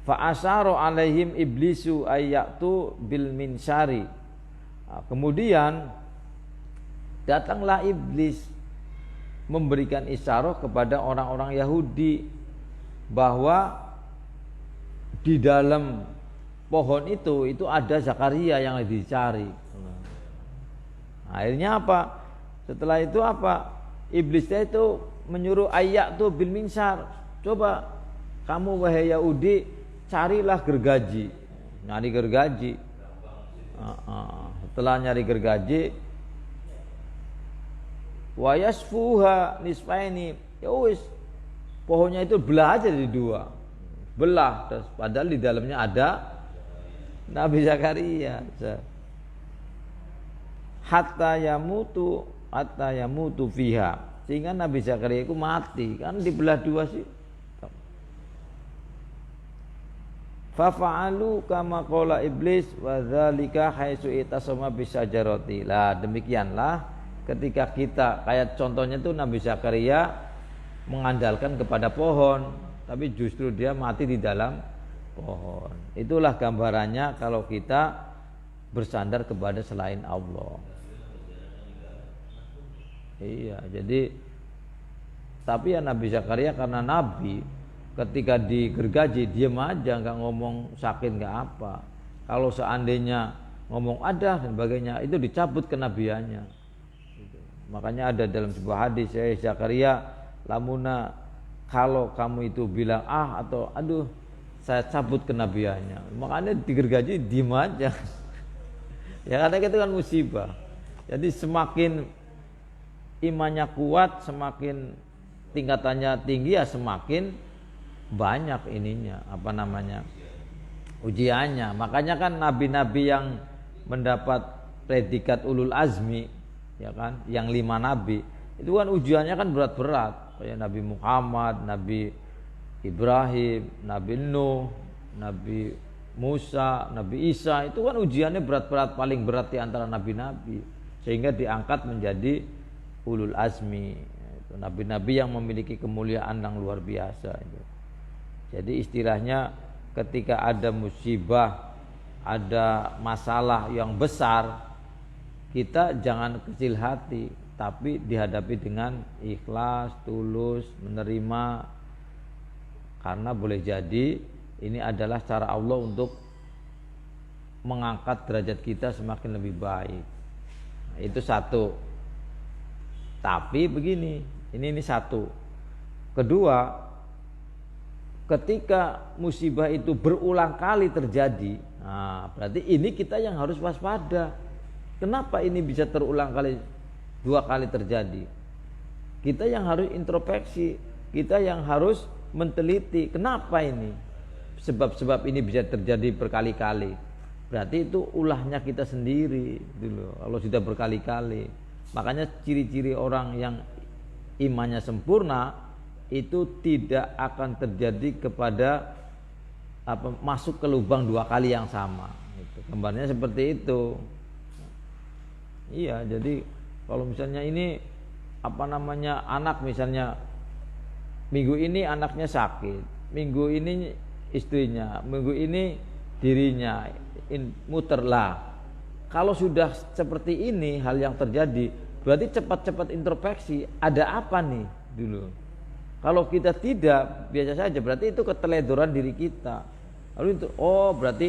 Fa asyara alaihim iblisu ayyatu bil minsari. Nah, kemudian datanglah iblis memberikan isyarat kepada orang-orang Yahudi bahwa di dalam pohon itu ada Zakaria yang dicari. Akhirnya apa? Setelah itu apa? Iblisnya itu menyuruh ayyatu bil minsar. Coba kamu wahai Yahudi carilah gergaji, nyari gergaji. Setelah nyari gergaji, wa yasfuha nisfaini, ya wis pohonnya itu belah aja jadi dua, belah. Terus padahal di dalamnya ada Nabi Zakaria. Hatta yamutu fiha, sehingga Nabi Zakaria itu mati, kan dibelah dua sih. Fafa'alu kama qala iblis wa dzalika haitsu itasama bisajarati. Lah demikianlah ketika kita kayak contohnya itu Nabi Zakaria mengandalkan kepada pohon, tapi justru dia mati di dalam pohon. Itulah gambarannya kalau kita bersandar kepada selain Allah. Iya, jadi tapi ya Nabi Zakaria karena nabi, ketika digergaji diam aja, nggak ngomong sakit nggak apa. Kalau seandainya ngomong ada dan sebagainya, itu dicabut kenabiannya. Makanya ada dalam sebuah hadis, Zakaria lamuna, kalau kamu itu bilang atau aduh, saya cabut kenabiannya. Makanya digergaji diam aja. Ya karena itu kan musibah. Jadi semakin imannya kuat, semakin tingkatannya tinggi, ya semakin banyak ininya ujiannya. Makanya kan nabi-nabi yang mendapat predikat ulul azmi, ya kan, yang 5 nabi itu kan ujiannya kan berat-berat, kayak Nabi Muhammad, Nabi Ibrahim, Nabi Nuh, Nabi Musa, Nabi Isa, itu kan ujiannya berat-berat, paling berat di antara nabi-nabi, sehingga diangkat menjadi ulul azmi, itu nabi-nabi yang memiliki kemuliaan yang luar biasa itu. Jadi istilahnya ketika ada musibah, ada masalah yang besar, kita jangan kecil hati, tapi dihadapi dengan ikhlas, tulus, menerima, karena boleh jadi ini adalah cara Allah untuk mengangkat derajat kita semakin lebih baik. Nah, itu satu. Tapi begini, ini satu. Kedua, ketika musibah itu berulang kali terjadi, nah berarti ini kita yang harus waspada. Kenapa ini bisa terulang kali, 2 kali terjadi? Kita yang harus introspeksi, kita yang harus menteliti kenapa ini, sebab-sebab ini bisa terjadi berkali-kali. Berarti itu ulahnya kita sendiri dulu. Kalau sudah berkali-kali, makanya ciri-ciri orang yang imannya sempurna itu tidak akan terjadi kepada masuk ke lubang 2 kali yang sama. Gambarnya seperti itu. Iya, jadi kalau misalnya ini anak misalnya minggu ini anaknya sakit, minggu ini istrinya, minggu ini dirinya, muterlah. Kalau sudah seperti ini hal yang terjadi, berarti cepat-cepat introspeksi, ada apa nih dulu. Kalau kita tidak, biasa saja, berarti itu keteledoran diri kita. Lalu itu, berarti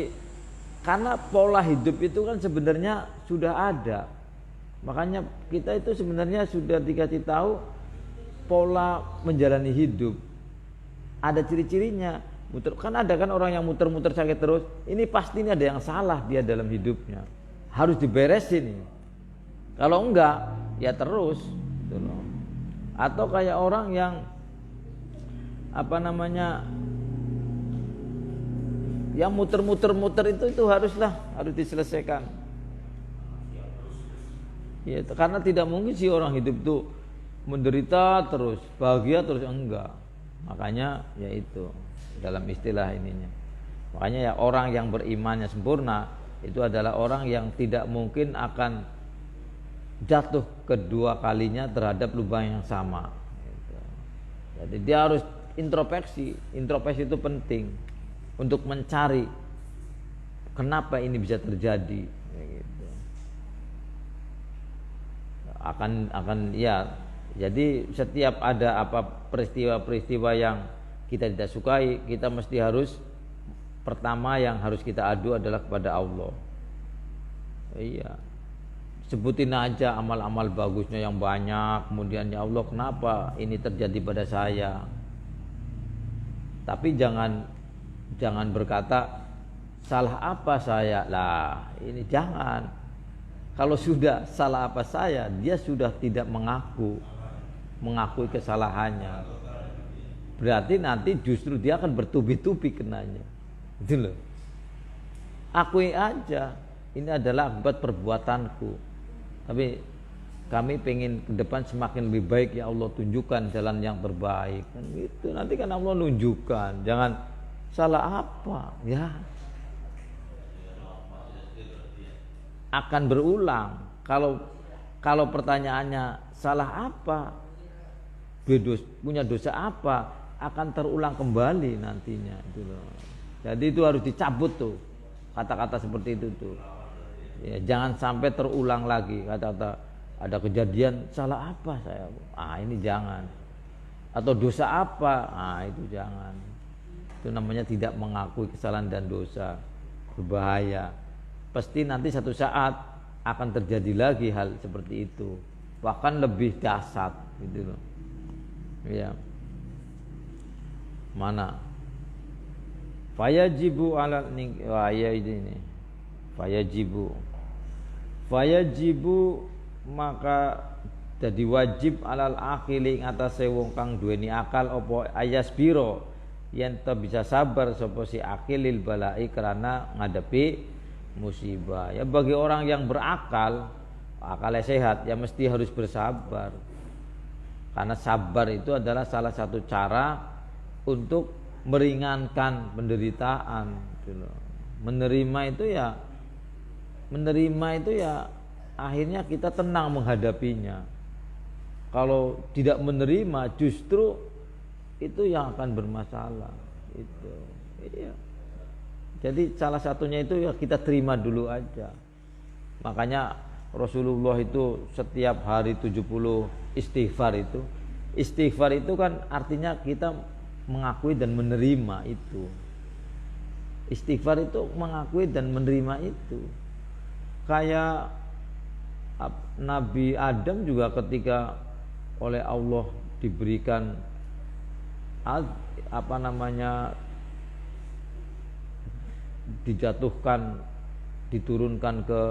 karena pola hidup itu kan sebenarnya sudah ada. Makanya kita itu sebenarnya sudah dikasih tahu pola menjalani hidup. Ada ciri-cirinya. Kan ada kan orang yang muter-muter sakit terus. Ini pasti ini ada yang salah dia dalam hidupnya. Harus diberesin ini. Kalau enggak, ya terus gitu loh. Atau kayak orang yang yang muter-muter itu harus diselesaikan. Ya, karena tidak mungkin sih orang hidup itu menderita terus, bahagia terus, enggak. Makanya ya itu dalam istilah ininya. Makanya ya orang yang berimannya sempurna itu adalah orang yang tidak mungkin akan jatuh kedua kalinya terhadap lubang yang sama. Gitu. Jadi dia harus introspeksi. Introspeksi itu penting untuk mencari kenapa ini bisa terjadi. Gitu. Akan ya. Jadi setiap ada peristiwa-peristiwa yang kita tidak sukai, kita mesti harus pertama yang harus kita adu adalah kepada Allah. Iya. Sebutin aja amal-amal bagusnya yang banyak, kemudian ya Allah kenapa ini terjadi pada saya. Tapi jangan berkata salah apa saya. Lah, ini jangan. Kalau sudah salah apa saya, dia sudah tidak mengakui kesalahannya. Berarti nanti justru dia akan bertubi-tubi kenanya. Gitu loh. Akui aja, ini adalah akibat perbuatanku. Tapi kami pengen ke depan semakin lebih baik, ya Allah tunjukkan jalan yang terbaik. Kan gitu. Nanti kan Allah nunjukkan. Jangan salah apa, ya. Akan berulang. Kalau pertanyaannya salah apa, punya dosa apa, akan terulang kembali nantinya itu loh. Jadi itu harus dicabut tuh kata-kata seperti itu tuh. Ya, jangan sampai terulang lagi kata-kata ada kejadian salah apa saya. Ini jangan. Atau dosa apa? Itu jangan. Itu namanya tidak mengakui kesalahan dan dosa. Berbahaya. Pasti nanti satu saat akan terjadi lagi hal seperti itu, bahkan lebih dahsyat gitu loh. Ya. Mana? Fayajibu ala ini. Fayajibu maka jadi wajib alal akili ngatasé wong kang duweni akal apa ayasbiro yen ta bisa sabar sapa si akilil balai karena ngadepi musibah. Ya bagi orang yang berakal, akalnya sehat, ya mesti harus bersabar. Karena sabar itu adalah salah satu cara untuk meringankan penderitaan, gitu loh. Menerima itu ya akhirnya kita tenang menghadapinya. Kalau tidak menerima justru itu yang akan bermasalah. Itu. Iya. Jadi salah satunya itu ya kita terima dulu aja. Makanya Rasulullah itu setiap hari 70 istighfar itu. Istighfar itu kan artinya kita mengakui dan menerima itu. Istighfar itu mengakui dan menerima itu. Kayak Nabi Adam juga ketika oleh Allah diberikan dijatuhkan, diturunkan ke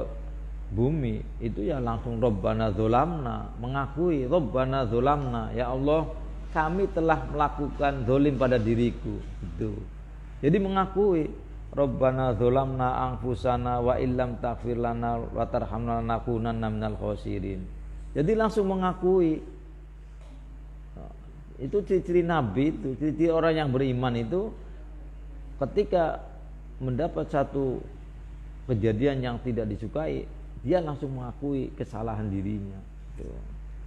bumi, itu ya langsung Rabbana dzolamna, mengakui Rabbana dzolamna, ya Allah kami telah melakukan zalim pada diriku. Itu jadi mengakui Rabbana dzolamna anfusana wa illam taghfir lana wa tarhamna lanakunanna minal khosirin. Jadi langsung mengakui. Itu ciri-ciri nabi, itu ciri-ciri orang yang beriman itu ketika mendapat satu kejadian yang tidak disukai, dia langsung mengakui kesalahan dirinya.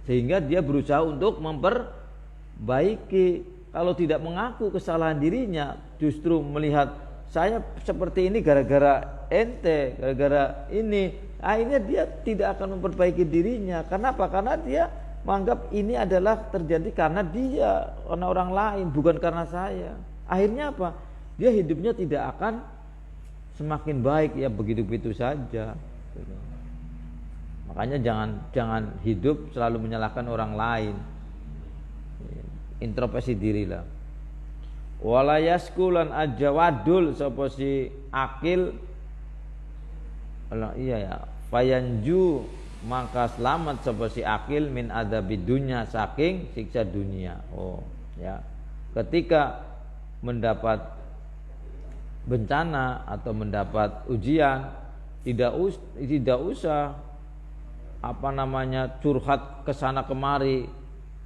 Sehingga dia berusaha untuk memperbaiki. Kalau tidak mengaku kesalahan dirinya, justru melihat saya seperti ini gara-gara ente, gara-gara ini, akhirnya dia tidak akan memperbaiki dirinya. Kenapa? Karena dia menganggap ini adalah terjadi karena dia, karena orang lain, bukan karena saya. Akhirnya apa? Dia hidupnya tidak akan semakin baik, ya begitu-begitu saja. Makanya jangan hidup selalu menyalahkan orang lain. Introspeksi dirilah. Wala yaskulan aja wadul sapa si akil. Iya ya, fayanju maka selamat sapa si akil min adzabid dunya, saking siksa dunia. Oh, ya. Ketika mendapat bencana atau mendapat ujian, tidak usah curhat ke sana kemari,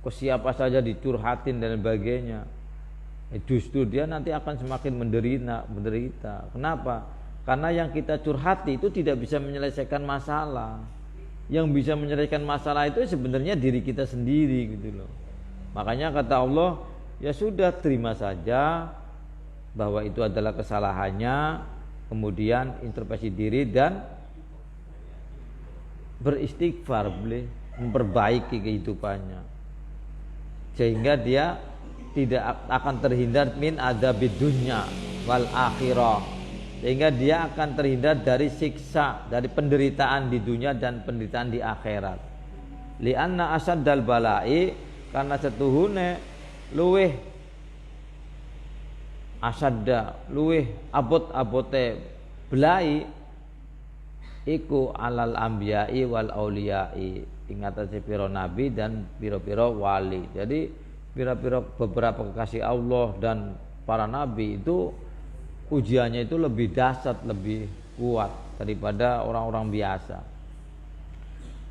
ke siapa saja dicurhatin dan sebagainya. Justru dia nanti akan semakin menderita. Kenapa? Karena yang kita curhati itu tidak bisa menyelesaikan masalah. Yang bisa menyelesaikan masalah itu sebenarnya diri kita sendiri gitu loh. Makanya kata Allah, ya sudah terima saja bahwa itu adalah kesalahannya, kemudian introspeksi diri dan beristighfar, memperbaiki kehidupannya. Sehingga dia tidak akan terhindar min adzabid dunya wal akhirah, sehingga dia akan terhindar dari siksa, dari penderitaan di dunia dan penderitaan di akhirat. Li'anna asaddal balai, karena setuhune luweh asadda, luweh abot-abote belai iku alal anbiya'i wal auliya'i, ingatasi piro nabi dan piro-piro wali. Jadi pira-pira beberapa kekasih Allah dan para nabi itu ujiannya itu lebih dahsyat, lebih kuat daripada orang-orang biasa.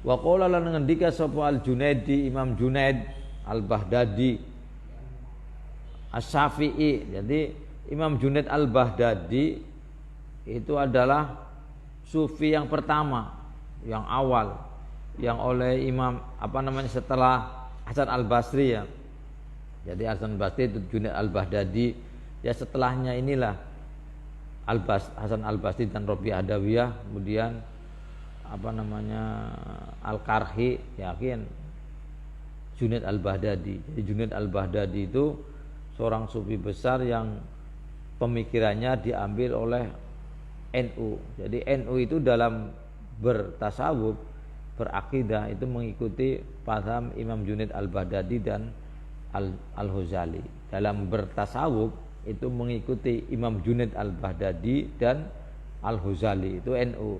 Wa qala lan ngendika sapa Al-Junaidi, Imam Junaid Al-Baghdadi Asy-Syafi'i. Jadi Imam Junaid Al-Baghdadi itu adalah sufi yang pertama, yang awal, yang oleh Imam setelah Hasan Al-Basri ya. Jadi Hasan Basri itu Junaid Al-Baghdadi, ya setelahnya inilah Hasan Al-Basri dan Rabi Adawiyah, kemudian Al-Karhi, yakin Junaid Al-Baghdadi. Jadi Junaid Al-Baghdadi itu seorang sufi besar yang pemikirannya diambil oleh NU. Jadi NU itu dalam bertasawuf, berakidah itu mengikuti paham Imam Junaid Al-Baghdadi dan Al-Ghazali. Dalam bertasawuf itu mengikuti Imam Junaid Al-Baghdadi dan Al-Ghazali, itu NU.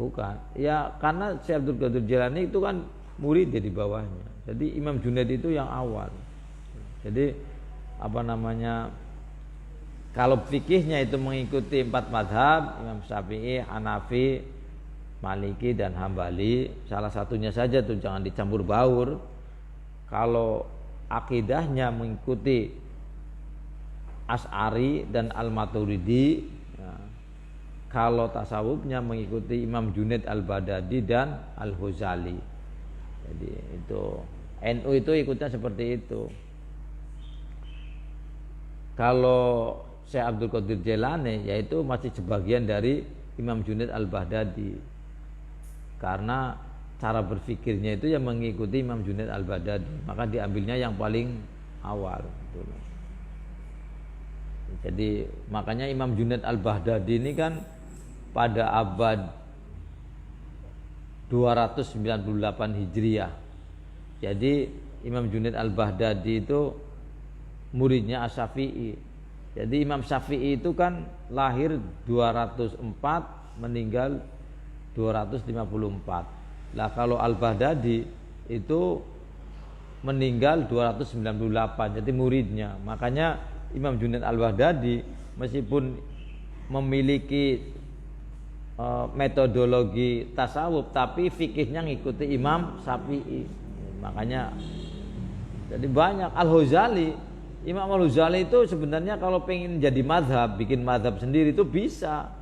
Bukan. Ya karena Syekh Abdul Qadir Jilani itu kan murid di bawahnya. Jadi Imam Junaid itu yang awal. Jadi kalau fikihnya itu mengikuti 4 mazhab, Imam Syafi'i, Hanafi, Maliki dan Hambali, salah satunya saja tuh, jangan dicampur baur. Kalau akidahnya mengikuti Asy'ari dan Al-Maturidi. Ya. Kalau tasawufnya mengikuti Imam Junaid Al-Baghdadi dan Al-Ghazali. Jadi itu NU itu ikutnya seperti itu. Kalau Syekh Abdul Qadir Jailani yaitu masih sebagian dari Imam Junaid Al-Baghdadi. Karena cara berpikirnya itu yang mengikuti Imam Junaid Al-Baghdadi, maka diambilnya yang paling awal. Jadi makanya Imam Junaid Al-Baghdadi ini kan pada abad 298 Hijriah. Jadi Imam Junaid Al-Baghdadi itu muridnya Asy-Syafi'i. Jadi Imam Syafi'i itu kan lahir 204, meninggal 254. Lah kalau Al-Baghdadi itu meninggal 298, jadi muridnya. Makanya Imam Junaid Al-Baghdadi meskipun memiliki metodologi tasawuf, tapi fikihnya ngikuti Imam Syafi'i. Makanya jadi banyak. Al-Ghazali, Imam Al-Ghazali itu sebenarnya kalau pengen jadi mazhab, bikin mazhab sendiri itu bisa.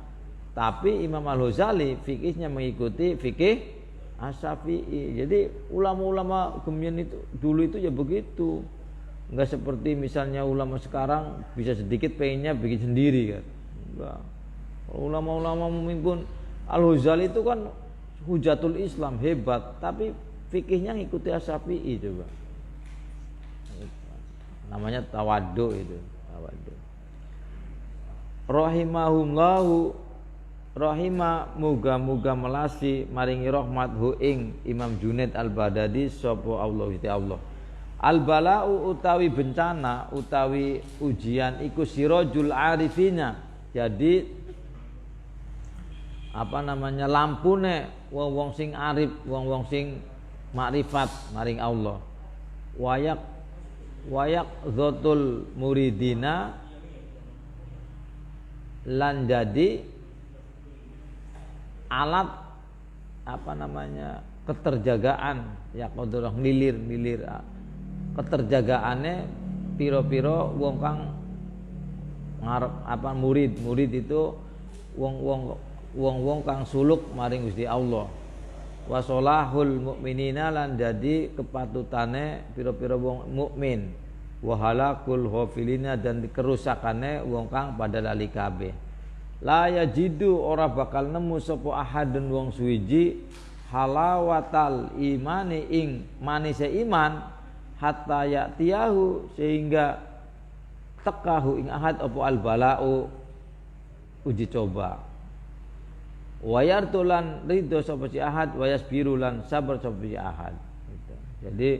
Tapi Imam Al-Ghazali fikihnya mengikuti fikih Asy-Syafi'i. Jadi ulama-ulama kemudian itu dulu itu ya begitu. Enggak seperti misalnya ulama sekarang bisa sedikit pengennya bikin sendiri kan. Enggak. Ulama-ulama memimpin Al-Ghazali itu kan hujatul Islam, hebat, tapi fikihnya ngikuti Asy-Syafi'i coba. Namanya tawaddu itu, tawaddu. Rahimahullahu, rahimah muga-muga melasi maringi rahmat hu ing Imam Junaid Al-Baghdadi sapa Allah Gusti Allah. Al-bala'u utawi bencana utawi ujian iku sirajul arifina. Jadi apa namanya, lampune wong-wong sing arif, wong-wong sing makrifat maring Allah. Wayak zotul muridina lan jadi alat apa namanya keterjagaan ya kodorong milir keterjagaannya piro-piro wong kang ngarep apa murid itu wong kang suluk maring Gusti Allah. Wasolahul mukminina lan jadi kepatutane pira-pira wong mukmin. Wahalakul ghafilina dan kerusakane wong kang pada lali kabeh. La yajidu ora bakal nemu sapa ahadun wong suwiji halawatal imani ing manise iman hatta ya'tiyahu sehingga tekahu ing ahad apa al bala'u uji coba. Wayartulan ridho sapa si ahad, wayasbirulan sabar sapa si ahad. Gitu. Jadi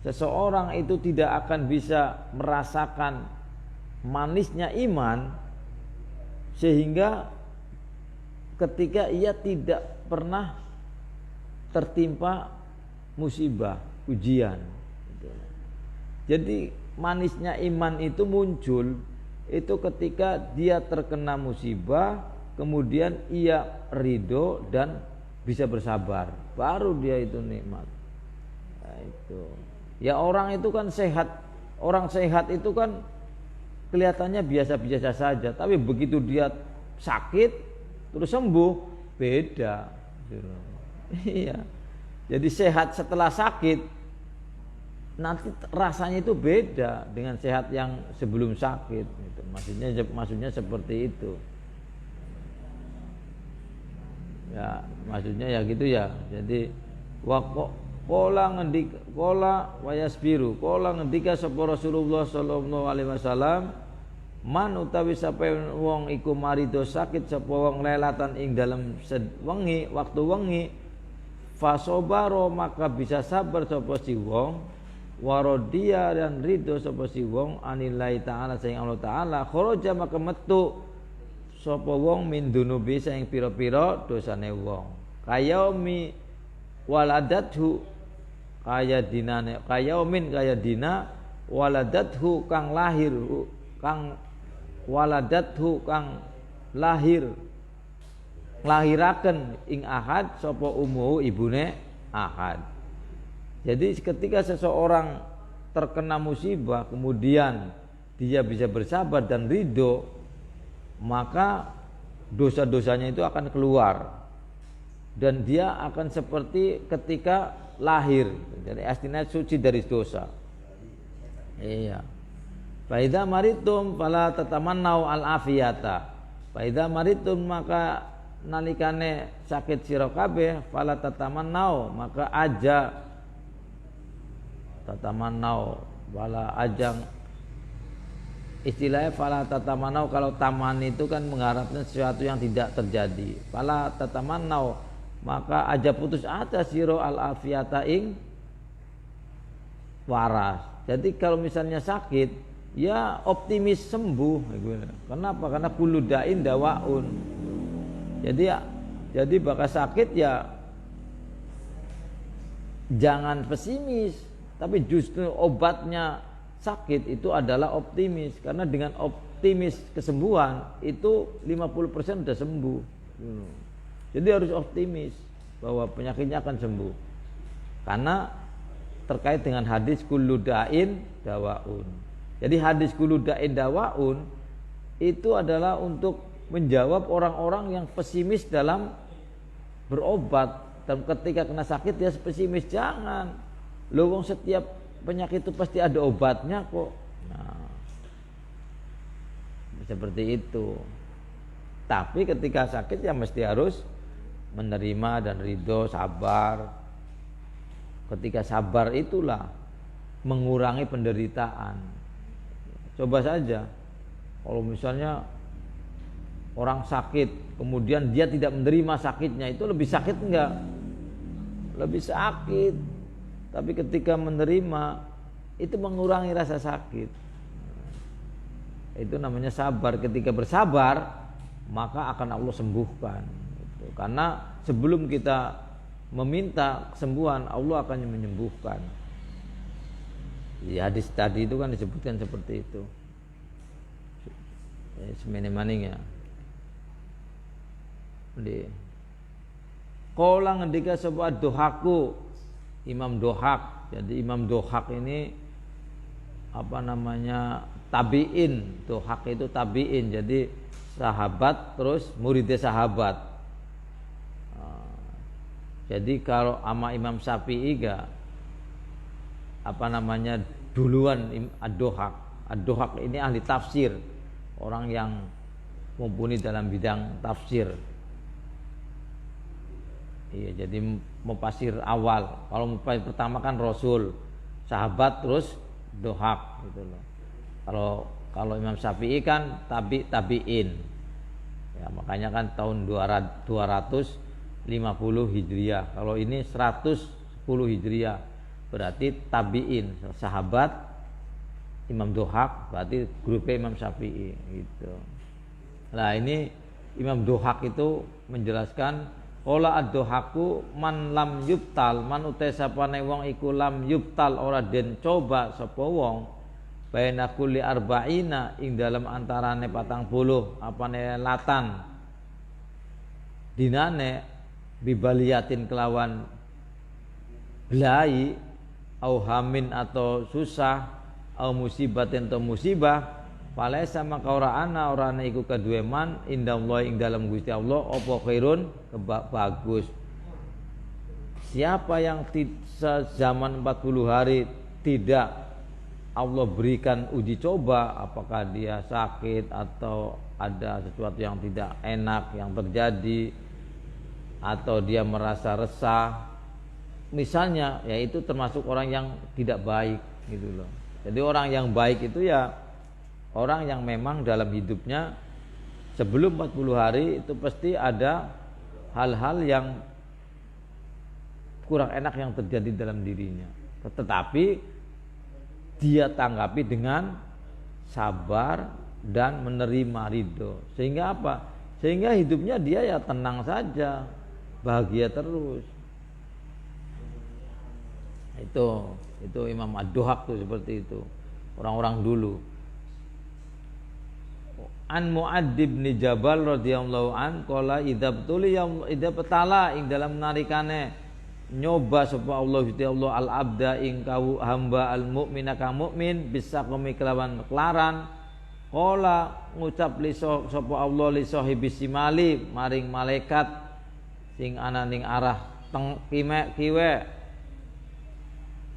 seseorang itu tidak akan bisa merasakan manisnya iman sehingga ketika ia tidak pernah tertimpa musibah, ujian. Gitu. Jadi manisnya iman itu muncul itu ketika dia terkena musibah, kemudian ia ridho dan bisa bersabar, baru dia itu nikmat. Nah, itu. Ya orang itu kan sehat, orang sehat itu kan kelihatannya biasa-biasa saja, tapi begitu dia sakit terus sembuh beda. Iya. Jadi sehat setelah sakit nanti rasanya itu beda dengan sehat yang sebelum sakit. Gitu. Maksudnya seperti itu. Ya maksudnya ya gitu ya. Jadi kola wayasbiru kola ngendika sapa Rasulullah sallallahu alaihi wasallam man utawi sapa wong iku marido sakit sapa wong lelatan ing dalam wengi waktu wengi fasobaro maka bisa sabar sapa si wong warodia dan ridho sapa si wong anillahi taala sayang Allah taala kharaja maka metu sapa wong min dunubi saing pira-pira dosane wong kayaumi waladathu kaya dinane kayaumin kaya dina waladathu kang lahir kang waladathu kang lahir lahiraken ing ahad sapa umuhu ibune ahad. Jadi ketika seseorang terkena musibah kemudian dia bisa bersabar dan ridho, maka dosa-dosanya itu akan keluar dan dia akan seperti ketika lahir. Jadi aslinya suci dari dosa. Iya. Faidza maritum fala tatamannau al afiyata. Faidza maritum maka nalikane sakit sira kabeh fala tatamannau maka aja tatamannau wala ajang istilahnya fala tatamannau. Kalau taman itu kan mengharapkan sesuatu yang tidak terjadi. Fala tatamannau maka aja putus asa sira al afiyata ing waras. Jadi kalau misalnya sakit ya optimis sembuh. Kenapa? Karena kullu da'in dawaun. Jadi bakal sakit ya jangan pesimis, tapi justru obatnya sakit itu adalah optimis. Karena dengan optimis kesembuhan itu 50% sudah sembuh. Jadi harus optimis bahwa penyakitnya akan sembuh. Karena terkait dengan hadis kullu da'in dawaun. Jadi hadis kullu da'in dawaun itu adalah untuk menjawab orang-orang yang pesimis dalam berobat. Dan ketika kena sakit dia pesimis. Jangan. Loh wong setiap penyakit itu pasti ada obatnya kok. Nah, seperti itu. Tapi ketika sakit ya mesti harus menerima dan ridho, sabar. Ketika sabar itulah mengurangi penderitaan. Coba saja kalau misalnya orang sakit kemudian dia tidak menerima sakitnya, itu lebih sakit enggak? Lebih sakit. Tapi ketika menerima itu mengurangi rasa sakit. Itu namanya sabar. Ketika bersabar maka akan Allah sembuhkan. Karena sebelum kita meminta kesembuhan Allah akan menyembuhkan. Di hadis tadi itu kan disebutkan seperti itu. Semene maning ya. Di qala ngendika sapa Dohaku Imam Dohak. Jadi Imam Dohak ini apa namanya tabiin. Dohak itu tabiin. Jadi sahabat terus muridnya sahabat. Jadi kalau sama Imam Syafi'i apa namanya duluan Ad-Dohak. Ad-Dohak ini ahli tafsir, orang yang mumpuni dalam bidang tafsir. Iya, jadi mufasir awal. Kalau mufasir pertama kan Rasul, sahabat terus Dohak gitu loh. Kalau Imam Syafi'i kan tabi'in. Ya, makanya kan tahun 250 Hijriah. Kalau ini 110 Hijriah. Berarti tabi'in, sahabat Imam Dohak, berarti grupnya Imam Syafi'i gitu. Nah, ini Imam Dohak itu menjelaskan qala ad-dohaku man lam yubtal, man utai sapane wong iku lam yubtal ora den coba sapa wong baina kulli arba'ina ing dalam antarane 40 apane latan dinane bibaliyatin kelawan belai au hamin atau susah au musibatin atau musibah falaisa maka ora ana iku kadue man indallah ing dalam Gusti Allah apa khairun bagus. Siapa yang zaman 40 hari tidak Allah berikan uji coba, apakah dia sakit atau ada sesuatu yang tidak enak yang terjadi atau dia merasa resah misalnya, ya itu termasuk orang yang tidak baik gitu loh. Jadi orang yang baik itu ya orang yang memang dalam hidupnya sebelum 40 hari itu pasti ada hal-hal yang kurang enak yang terjadi dalam dirinya, tetapi dia tanggapi dengan sabar dan menerima ridho. Sehingga apa? Sehingga hidupnya dia ya tenang saja, bahagia terus. Itu Imam Ad-Dohak tuh seperti itu, orang-orang dulu. An Mu'ad bin Jabal radhiyallahu an qala idza betala ing dalam narikane nyoba sapa Allah Gusti Allah al abda ing kau hamba al mukmina kang mukmin bisa kami kelawan kelaran qala ngucap li sapa Allah li sahibi simali maring malaikat sing ana ning arah kiwe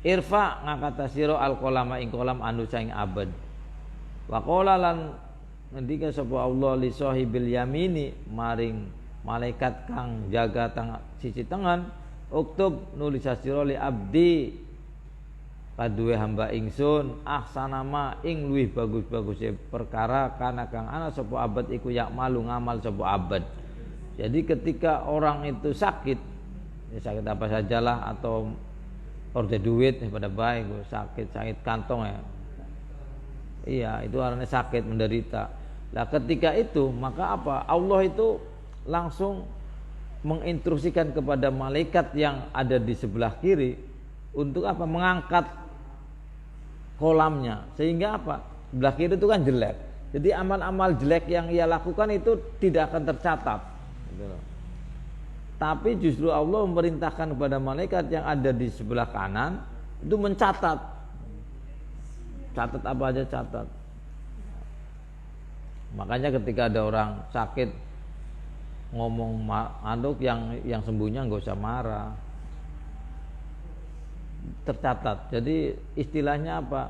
irfa ngakata sira al qalama ing kolam anu saing abad wa qala lan ngendika sapa Allah li sahibil yamini maring malaikat kang jaga sisi tengen uktub nulis sira li abdi kaduwe hamba ingsun ahsanama ing luwih bagus-bagus perkara kana kang ana sapa abad iku yak malu ngamal sapa abad. Jadi ketika orang itu sakit ya sakit apa sajalah atau orde duit pada baik sakit kantong ya iya itu artinya sakit menderita. Nah ketika itu maka apa Allah itu langsung menginstruksikan kepada malaikat yang ada di sebelah kiri untuk apa mengangkat kolamnya sehingga apa sebelah kiri itu kan jelek jadi amal-amal jelek yang ia lakukan itu tidak akan tercatat gitu loh. Tapi justru Allah memerintahkan kepada malaikat yang ada di sebelah kanan itu mencatat. Catat apa aja catat. Makanya ketika ada orang sakit ngomong anduk yang sembuhnya nggak usah marah. Tercatat. Jadi istilahnya apa?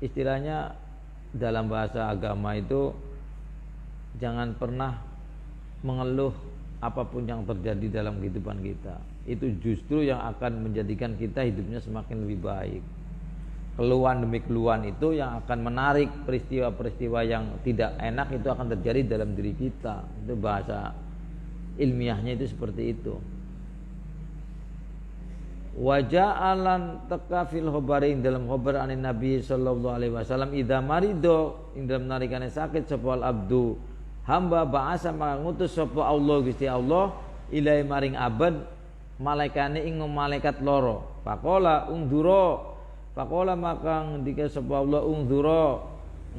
Istilahnya dalam bahasa agama itu jangan pernah mengeluh apapun yang terjadi dalam kehidupan kita. Itu justru yang akan menjadikan kita hidupnya semakin lebih baik. Keluhan demi keluhan itu yang akan menarik peristiwa-peristiwa yang tidak enak itu akan terjadi dalam diri kita. Itu bahasa ilmiahnya itu seperti itu. Waja'alan teka fil khabari dalam khabar anin Nabi sallallahu alaihi wasallam idza marido ing dalam nalikane sakit sapa abdu hamba ba'asa maka ngutus sapa Allah Gusti Allah ilai maring abad malaikane ing malaikat loro faqala ungdura faqala maka ngendika sapa Allah ungdura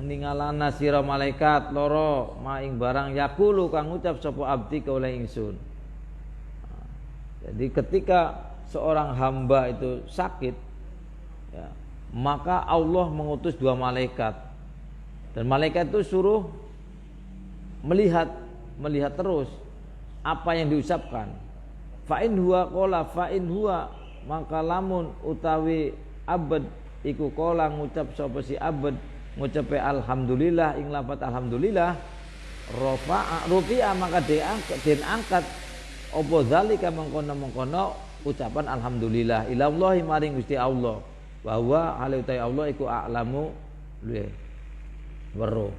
ningalana sira malaikat loro maing barang yakulu kang ngucap sapa abdi kaula ingsun. Jadi ketika seorang hamba itu sakit ya, maka Allah mengutus dua malaikat dan malaikat itu suruh melihat terus apa yang diucapkan. Fa in huwa qala fa in huwa maka lamun utawi abad iku qala ngucap sapa si abad ngucape alhamdulillah ing lafaz alhamdulillah rufi'a maka den angkat apa zalika mengkono ucapan alhamdulillah ilallahi maring Gusti Allah bahwa halitai Allah iku a'lamu weruh.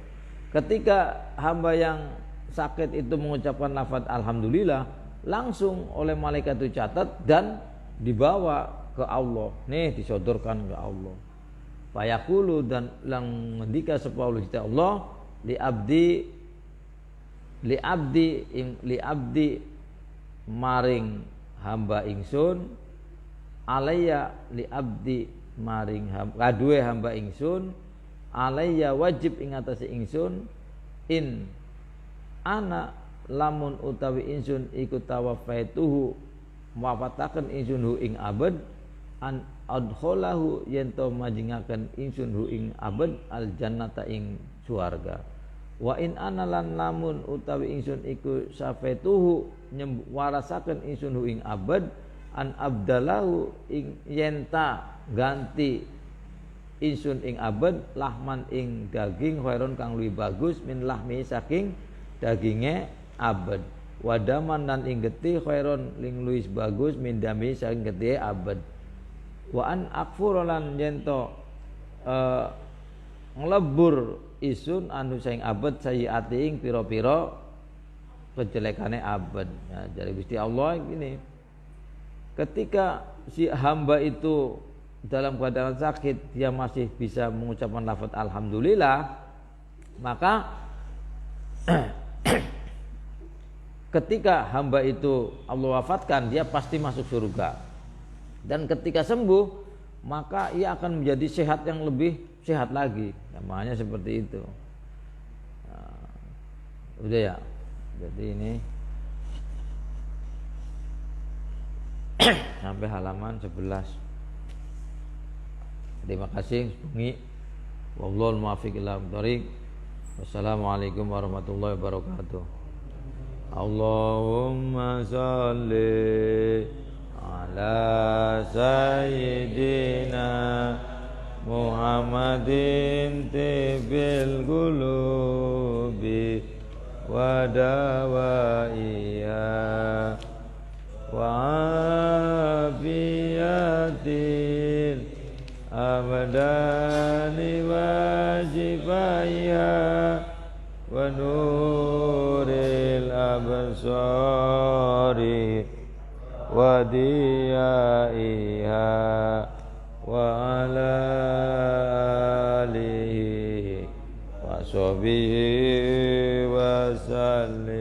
Ketika hamba yang sakit itu mengucapkan lafaz alhamdulillah langsung oleh malaikat itu catat dan dibawa ke Allah. Nih disodorkan ke Allah. Fayaqulu dan lang ngendika sapa Allah li abdi maring hamba ingsun alayya li abdi maring kaduwe hamba ingsun alayya wajib ing atase ingsun in ana lamun utawi ingsun iku tawafaituhu wafataken ingsun hu ing abad an adkhalahu yen to majingaken ingsun hu ing abad al jannata ing swarga wa in ana lan lamun utawi ingsun iku safaituhu warasaken ingsun hu ing abad an abdalahu ing yenta ganti ingsun ing abad lahman ing daging khairon kang luwih bagus min lahmi saking daginge abad wadaman lan ing getih khairon ling luwih bagus min dami saking getih abad wa an akfur lan yento nglebur isun anu saing abad sayiati ing pira-pira kejelekane abad. Ya, jadi Gusti Allah gini. Ketika si hamba itu dalam keadaan sakit dia masih bisa mengucapkan lafaz alhamdulillah, maka ketika hamba itu Allah wafatkan dia pasti masuk surga. Dan ketika sembuh maka ia akan menjadi sehat yang lebih sehat lagi. Namanya seperti itu. Nah, udah ya. Jadi ini sampai halaman 11. Terima kasih Bungi. Wallahul muwaffiq ila thoriq. Wassalamualaikum warahmatullahi wabarakatuh. Allahumma shalli ala sayyidina Muhammadin tibil qulubi wa dawaiha wa afiyatil abdani wa jibaya wa nuril absari wa diyaiha wa ala alihi wa sahbihi wa sallim.